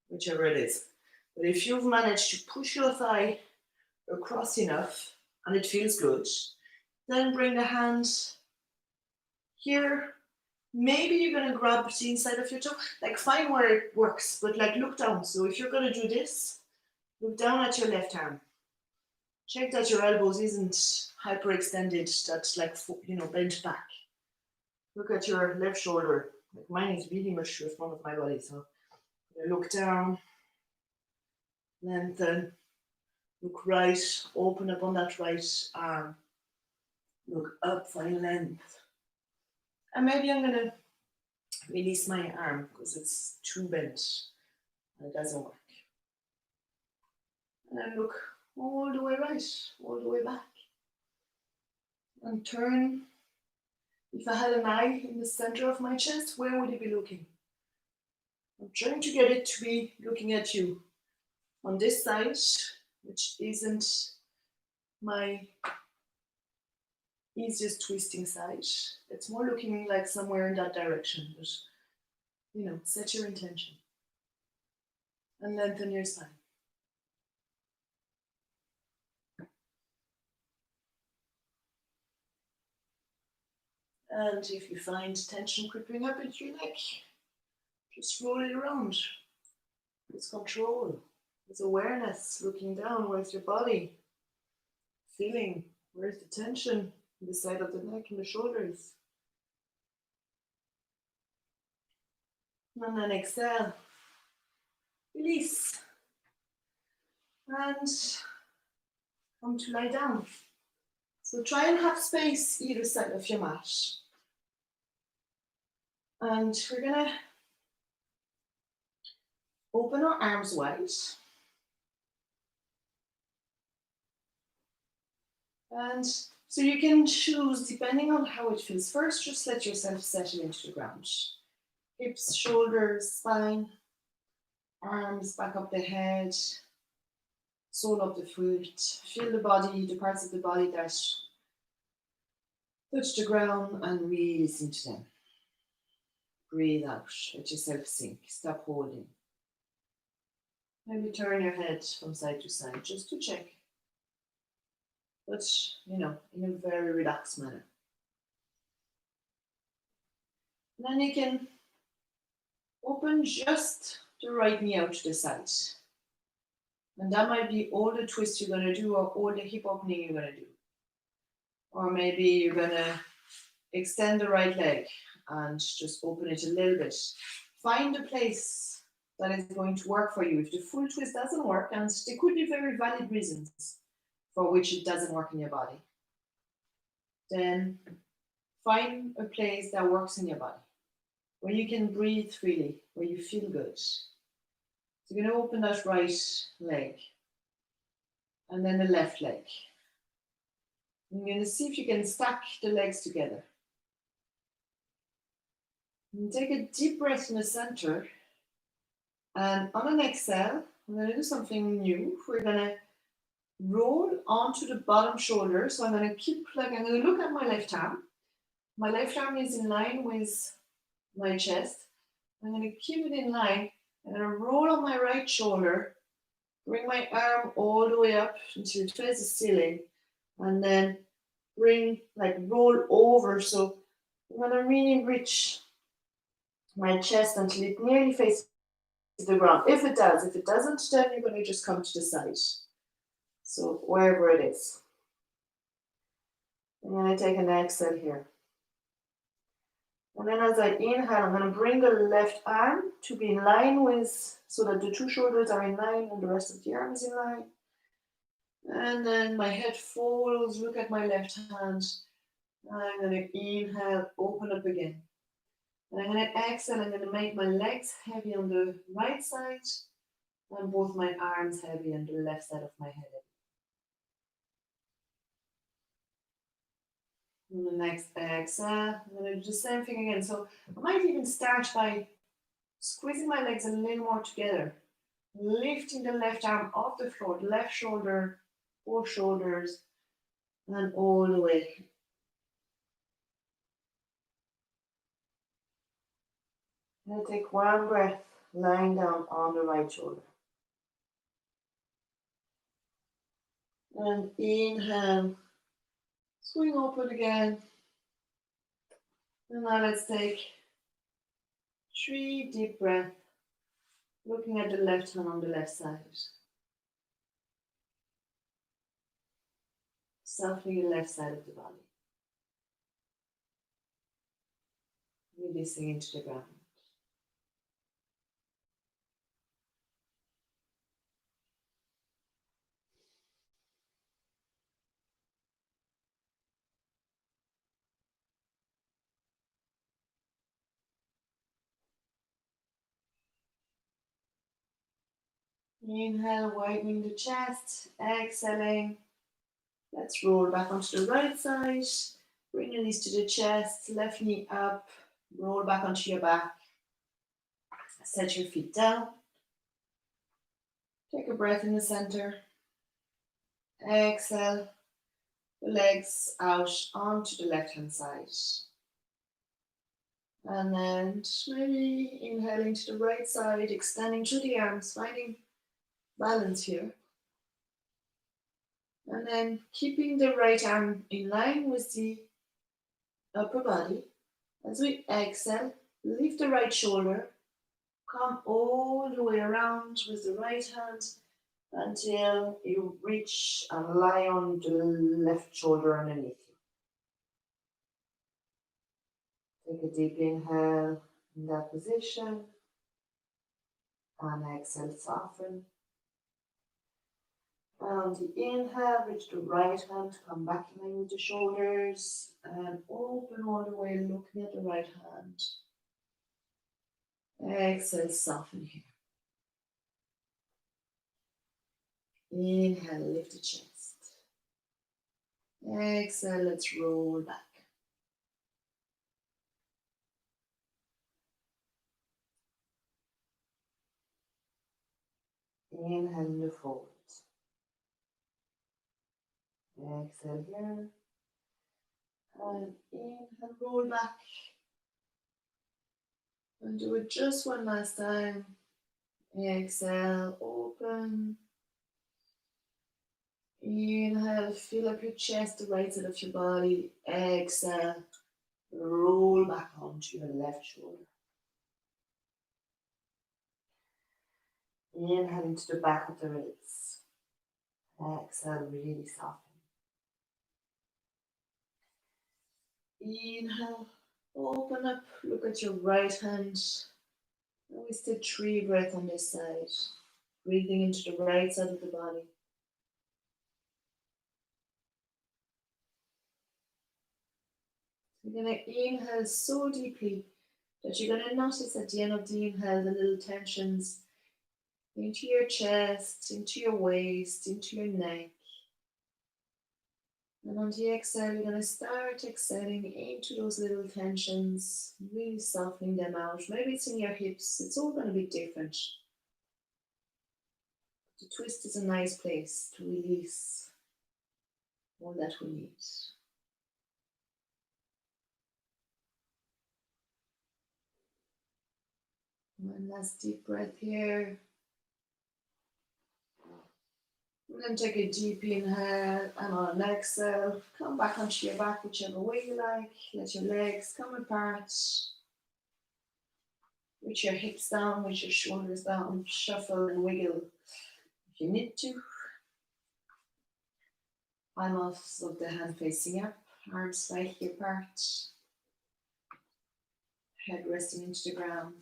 whichever it is. But if you've managed to push your thigh across enough and it feels good, then bring the hand here. Maybe you're going to grab the inside of your toe. Like, find where it works, but like, look down. So if you're going to do this, look down at your left arm. Check that your elbows isn't hyperextended, that's like, bent back. Look at your left shoulder. Like, mine is really much to the front of my body. So look down, lengthen, look right, open up on that right arm. Look up, find length. And maybe I'm going to release my arm because it's too bent and it doesn't work. And then look all the way right, all the way back. And turn. If I had an eye in the center of my chest, where would it be looking? I'm trying to get it to be looking at you. On this side, which isn't my easiest twisting side. It's more looking like somewhere in that direction, but set your intention. And lengthen your spine. And if you find tension creeping up into your neck, just roll it around. With control, with awareness, looking down. Where's your body? Feeling, where's the tension in the side of the neck and the shoulders? And then exhale. Release. And come to lie down. So try and have space either side of your mat. And we're going to open our arms wide. And so you can choose, depending on how it feels. First, just let yourself settle into the ground. Hips, shoulders, spine, arms back up the head, sole of the foot. Feel the body, the parts of the body that touch the ground, and really listen to them. Breathe out, let yourself sink, stop holding. Maybe turn your head from side to side just to check. But, in a very relaxed manner. And then you can open just the right knee out to the side. And that might be all the twists you're going to do or all the hip opening you're going to do. Or maybe you're going to extend the right leg and just open it a little bit. Find a place that is going to work for you. If the full twist doesn't work, and there could be very valid reasons for which it doesn't work in your body, then find a place that works in your body, where you can breathe freely, where you feel good. So you're going to open that right leg, and then the left leg. You're going to see if you can stack the legs together. And take a deep breath in the center. And on an exhale, I'm going to do something new. We're going to roll onto the bottom shoulder. So I'm going to keep, I'm going to look at my left arm. My left arm is in line with my chest. I'm going to keep it in line. I'm going to roll on my right shoulder, bring my arm all the way up until it faces the ceiling, and then roll over. So I'm going to really reach my chest until it nearly faces the ground. If it doesn't, then you're going to just come to the side. So wherever it is. I'm going to take an exhale here. And then as I inhale, I'm going to bring the left arm to be in line with, so that the two shoulders are in line and the rest of the arm is in line. And then my head follows, look at my left hand. I'm going to inhale, open up again. And I'm going to exhale, I'm going to make my legs heavy on the right side and both my arms heavy on the left side of my head. And the next exhale, I'm going to do the same thing again. So I might even start by squeezing my legs a little more together, lifting the left arm off the floor, left shoulder, both shoulders, and all the way. And take one breath, lying down on the right shoulder. And inhale, swing open again. And now let's take 3 deep breaths, looking at the left hand on the left side. Softening the left side of the body. Releasing into the ground. Inhale, widening the chest. Exhaling. Let's roll back onto the right side. Bring your knees to the chest. Left knee up. Roll back onto your back. Set your feet down. Take a breath in the center. Exhale. The legs out onto the left-hand side. And then maybe inhaling to the right side, extending through the arms, finding balance here. And then keeping the right arm in line with the upper body. As we exhale, lift the right shoulder, come all the way around with the right hand until you reach and lie on the left shoulder underneath you. Take a deep inhale in that position. And exhale, soften. On the inhale, reach the right hand, come back in line with the shoulders, and open all the way, looking at the right hand. Exhale, soften here. Inhale, lift the chest. Exhale, let's roll back. Inhale, move forward. Exhale here. And inhale, roll back. And do it just one last time. Exhale, open. Inhale, fill up your chest, the right side of your body. Exhale, roll back onto your left shoulder. Inhale into the back of the ribs. Exhale, really soften. Inhale, open up, look at your right hand And we still 3 breaths on this side. Breathing into the right side of the body. You're going to inhale so deeply that you're going to notice at the end of the inhale the little tensions into your chest, into your waist, into your neck. And on the exhale, you're going to start exhaling into those little tensions, really softening them out. Maybe it's in your hips. It's all going to be different. The twist is a nice place to release all that we need. One last deep breath here. And then take a deep inhale, and on an exhale, come back onto your back whichever way you like. Let your legs come apart. Reach your hips down, reach your shoulders down, shuffle and wiggle if you need to. Palms of the hand facing up, arms slightly apart, head resting into the ground.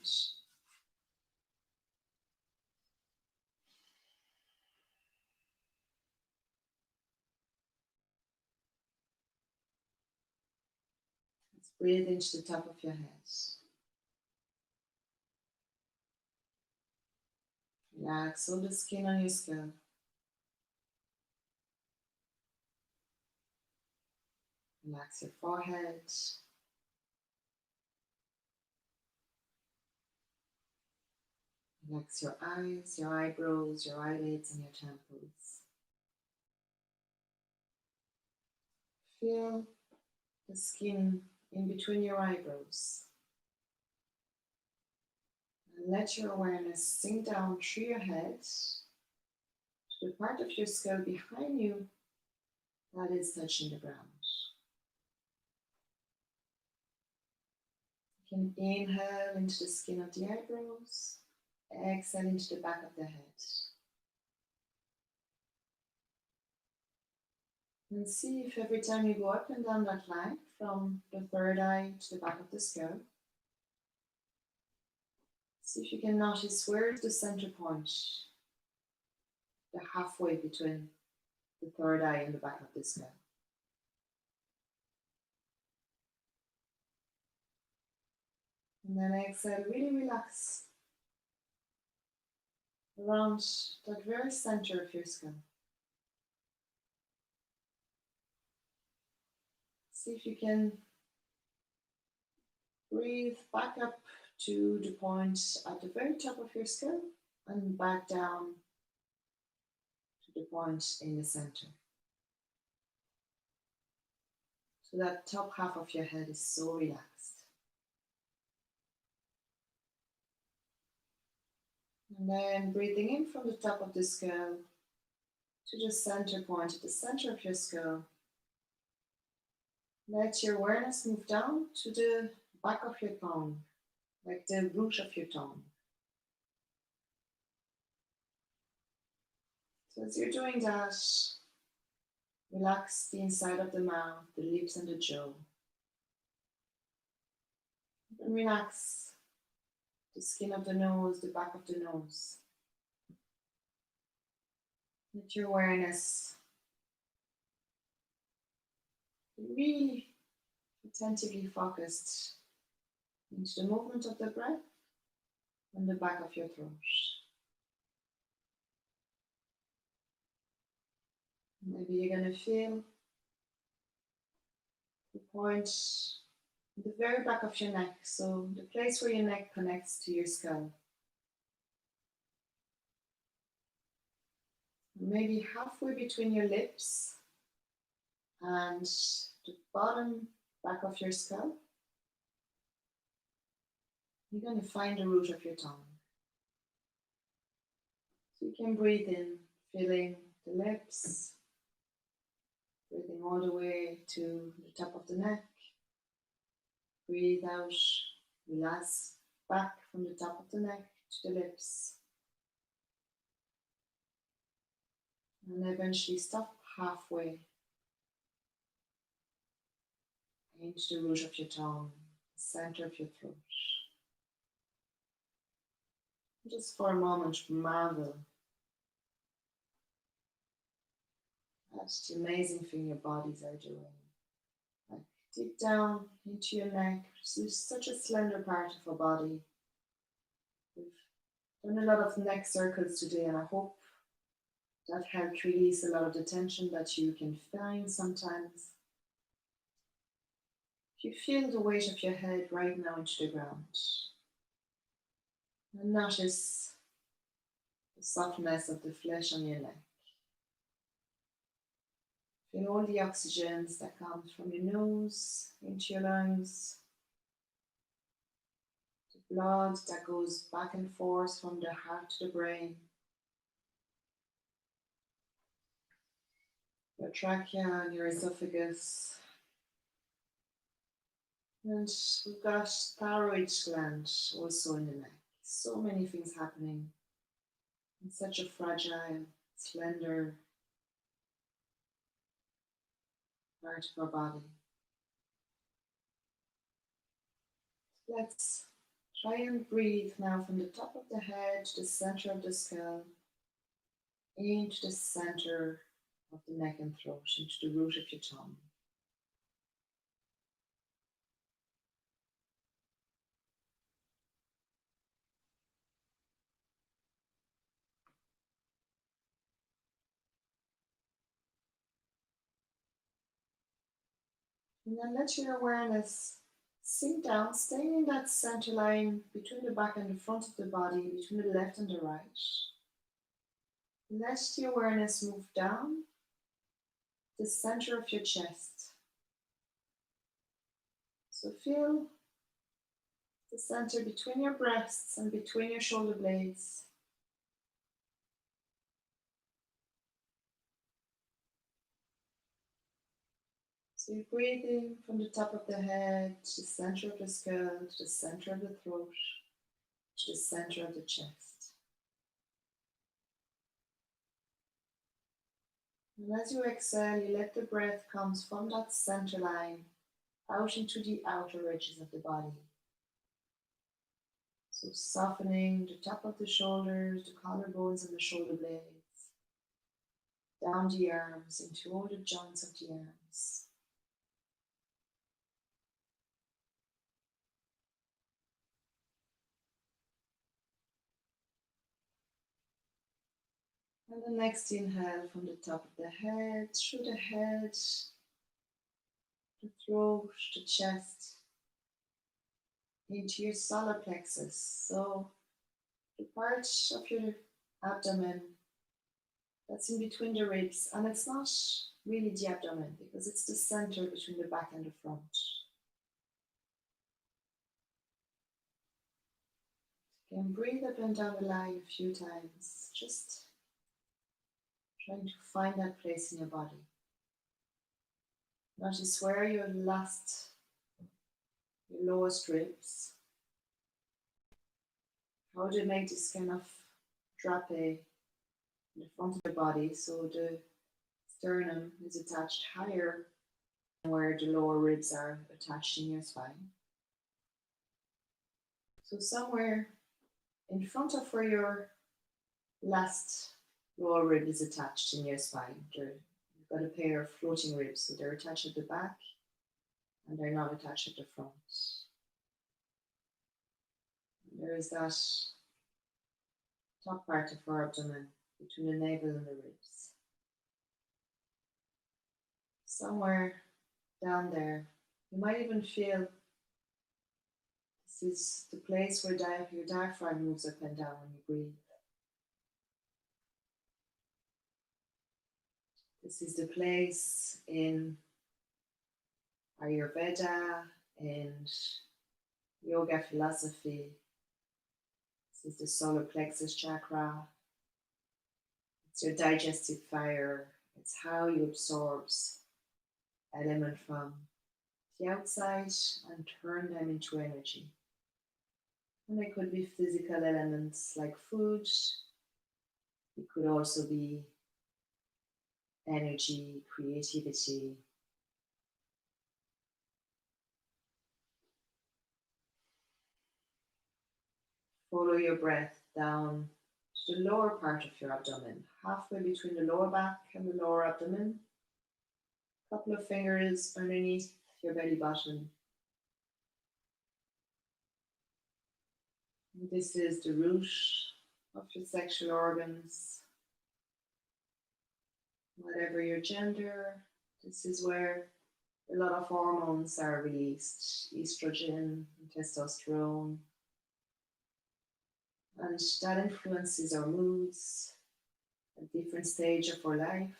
Let's breathe into the top of your head. Relax all the skin on your skull. Relax your forehead. Relax your eyes, your eyebrows, your eyelids, and your temples. Feel the skin in between your eyebrows. And let your awareness sink down through your head to the part of your skull behind you that is touching the ground. You can inhale into the skin of the eyebrows, exhale into the back of the head. And see if every time you go up and down that line from the third eye to the back of the skull, see if you can notice where is the center point, the halfway between the third eye and the back of the skull. And then exhale, really relax around that very center of your skull. See if you can breathe back up to the point at the very top of your skull and back down to the point in the center. So that top half of your head is so relaxed. And then breathing in from the top of the skull to the center point at the center of your skull. Let your awareness move down to the back of your tongue, like the root of your tongue. So as you're doing that, relax the inside of the mouth, the lips and the jaw. And relax the skin of the nose, the back of the nose. Let your awareness be really attentively focused into the movement of the breath and the back of your throat. Maybe you're going to feel the point at the very back of your neck, so the place where your neck connects to your skull. Maybe halfway between your lips and the bottom back of your skull, you're going to find the root of your tongue. So you can breathe in, feeling the lips, breathing all the way to the top of the neck. Breathe out, relax back from the top of the neck to the lips. And eventually stop halfway into the root of your tongue, the center of your throat. Just for a moment, marvel at the amazing thing your bodies are doing. Like deep down into your neck, this is such a slender part of our body. We've done a lot of neck circles today, and I hope that helped release a lot of the tension that you can find sometimes. If you feel the weight of your head right now into the ground, and notice the softness of the flesh on your neck. Feel all the oxygens that comes from your nose into your lungs, the blood that goes back and forth from the heart to the brain, your trachea and your esophagus. And we've got thyroid gland also in the neck. So many things happening in such a fragile, slender part of our body. Let's try and breathe now from the top of the head to the center of the skull, into the center of the neck and throat, into the root of your tongue. And then let your awareness sink down, staying in that center line between the back and the front of the body, between the left and the right. Let the awareness move down the center of your chest. So feel the center between your breasts and between your shoulder blades. So you're breathing from the top of the head to the center of the skull, to the center of the throat, to the center of the chest. And as you exhale, you let the breath come from that center line out into the outer edges of the body. So softening the top of the shoulders, the collarbones and the shoulder blades, down the arms into all the joints of the arms. And the next inhale from the top of the head, through the head, the throat, the chest, into your solar plexus. So the part of your abdomen that's in between the ribs, and it's not really the abdomen because it's the center between the back and the front. You can breathe up and down the line a few times, just trying to find that place in your body. Notice where your lowest ribs, how they make this kind of drape in the front of the body, so the sternum is attached higher than where the lower ribs are attached in your spine. So somewhere in front of where your last lower rib is attached in your spine, you've got a pair of floating ribs, so they're attached at the back and they're not attached at the front. There is that top part of our abdomen between the navel and the ribs. Somewhere down there, you might even feel this is the place where your diaphragm moves up and down when you breathe. This is the place in Ayurveda and yoga philosophy. This is the solar plexus chakra. It's your digestive fire. It's how you absorb element from the outside and turn them into energy. And they could be physical elements like food. It could also be energy, creativity. Follow your breath down to the lower part of your abdomen, halfway between the lower back and the lower abdomen. A couple of fingers underneath your belly button. This is the root of your sexual organs. Whatever your gender, this is where a lot of hormones are released, estrogen and testosterone. And that influences our moods at different stage of our life.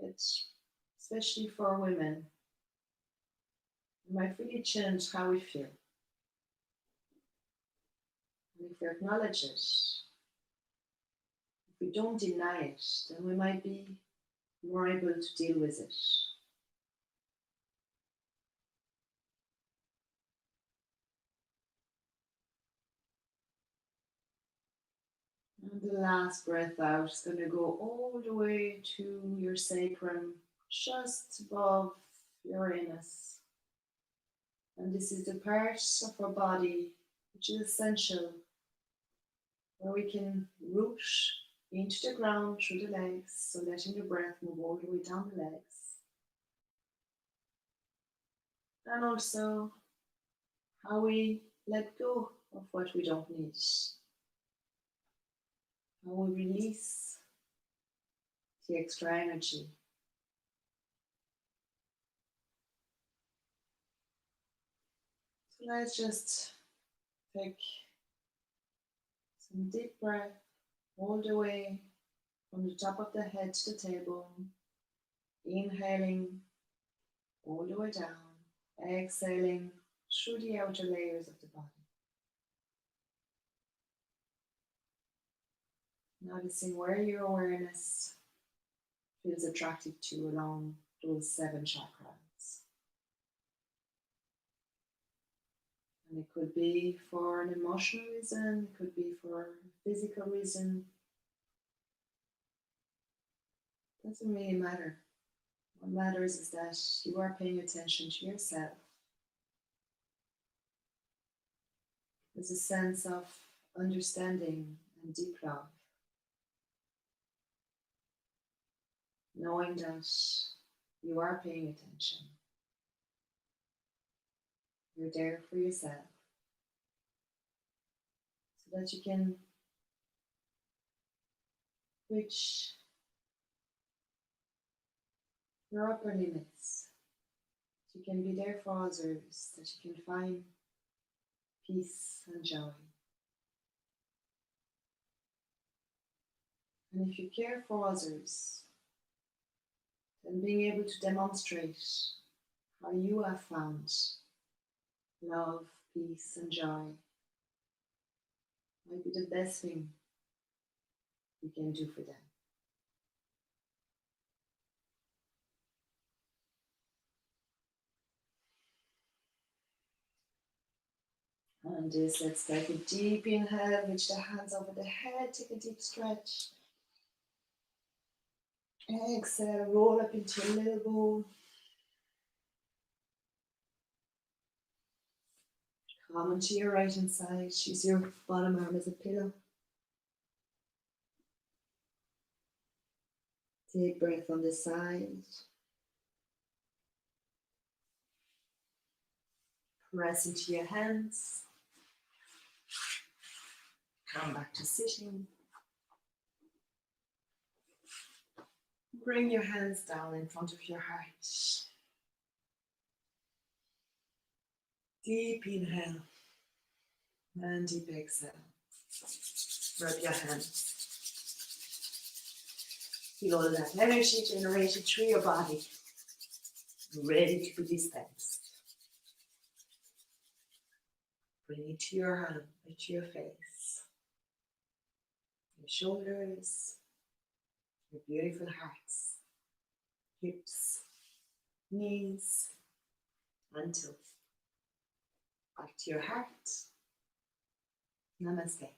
It's especially for women. It might really change how we feel. And if we acknowledge it, if we don't deny it, then we might be more able to deal with it. And the last breath out is going to go all the way to your sacrum, just above your anus. And this is the part of our body which is essential, where we can root into the ground through the legs, so letting the breath move all the way down the legs. And also how we let go of what we don't need. How we release the extra energy. So let's just take some deep breath all the way from the top of the head to the table. Inhaling all the way down. Exhaling through the outer layers of the body. Noticing where your awareness feels attracted to along those 7 chakras. And it could be for an emotional reason, it could be for a physical reason. It doesn't really matter. What matters is that you are paying attention to yourself. There's a sense of understanding and deep love. Knowing that you are paying attention. You're there for yourself. So that you can reach your upper limits. You can be there for others, that you can find peace and joy. And if you care for others, then being able to demonstrate how you have found love, peace, and joy might be the best thing you can do for them. And this, let's take a deep inhale, reach the hands over the head, take a deep stretch. Exhale, roll up into a little ball. Come onto your right hand side, use your bottom arm as a pillow. Deep breath on the side. Press into your hands. Come back to sitting. Bring your hands down in front of your heart. Deep inhale and deep exhale. Rub your hands. Feel all that energy generated through your body, ready to be dispensed. Bring it to your hand, to your face, your shoulders, your beautiful hearts, hips, knees, and toes. Back to your heart. Namaste.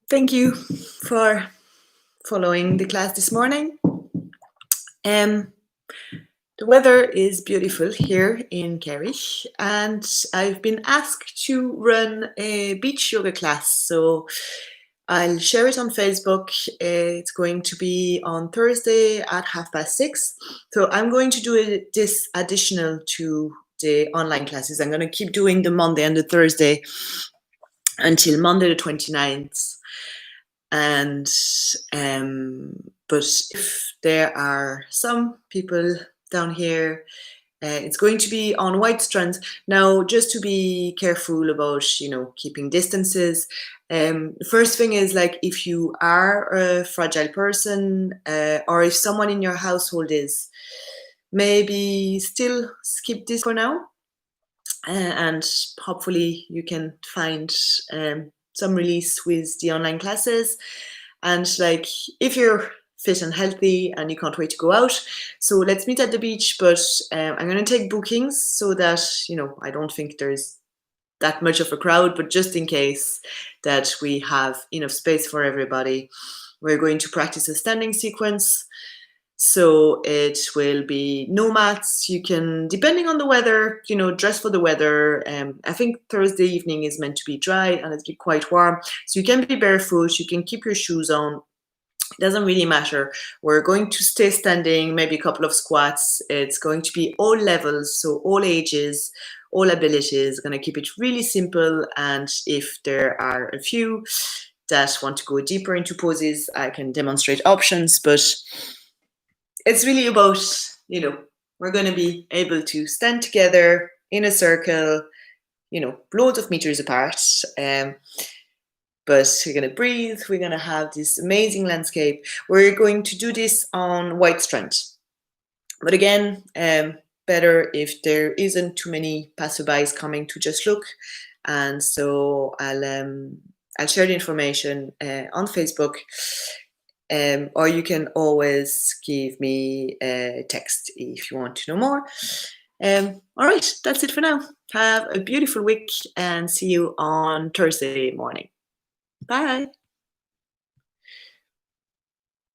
Thank you for following the class this morning. There The weather is beautiful here in Kerry, and I've been asked to run a beach yoga class. So I'll share it on Facebook. It's going to be on Thursday at 6:30. So I'm going to do this additional to the online classes. I'm going to keep doing the Monday and the Thursday until Monday the 29th. And but if there are some people down here, it's going to be on white strands. Now, just to be careful about, keeping distances. The first thing is, like, if you are a fragile person, or if someone in your household is, maybe still skip this for now. And hopefully you can find some release with the online classes. And like, if you're fit and healthy and you can't wait to go out, so let's meet at the beach. But I'm going to take bookings so that, I don't think there's that much of a crowd, but just in case that we have enough space for everybody, we're going to practice a standing sequence. So it will be no mats. You can, depending on the weather, dress for the weather. I think Thursday evening is meant to be dry and it's quite warm. So you can be barefoot, you can keep your shoes on. It doesn't really matter. We're going to stay standing, maybe a couple of squats. It's going to be all levels, so all ages, all abilities. Going to keep it really simple. And if there are a few that want to go deeper into poses, I can demonstrate options. But it's really about, we're going to be able to stand together in a circle, loads of meters apart. But we're going to breathe. We're going to have this amazing landscape. We're going to do this on white strand. But again, better if there isn't too many passerbys coming to just look. And so I'll share the information on Facebook. Or you can always give me a text if you want to know more. All right, that's it for now. Have a beautiful week and see you on Thursday morning. Bye.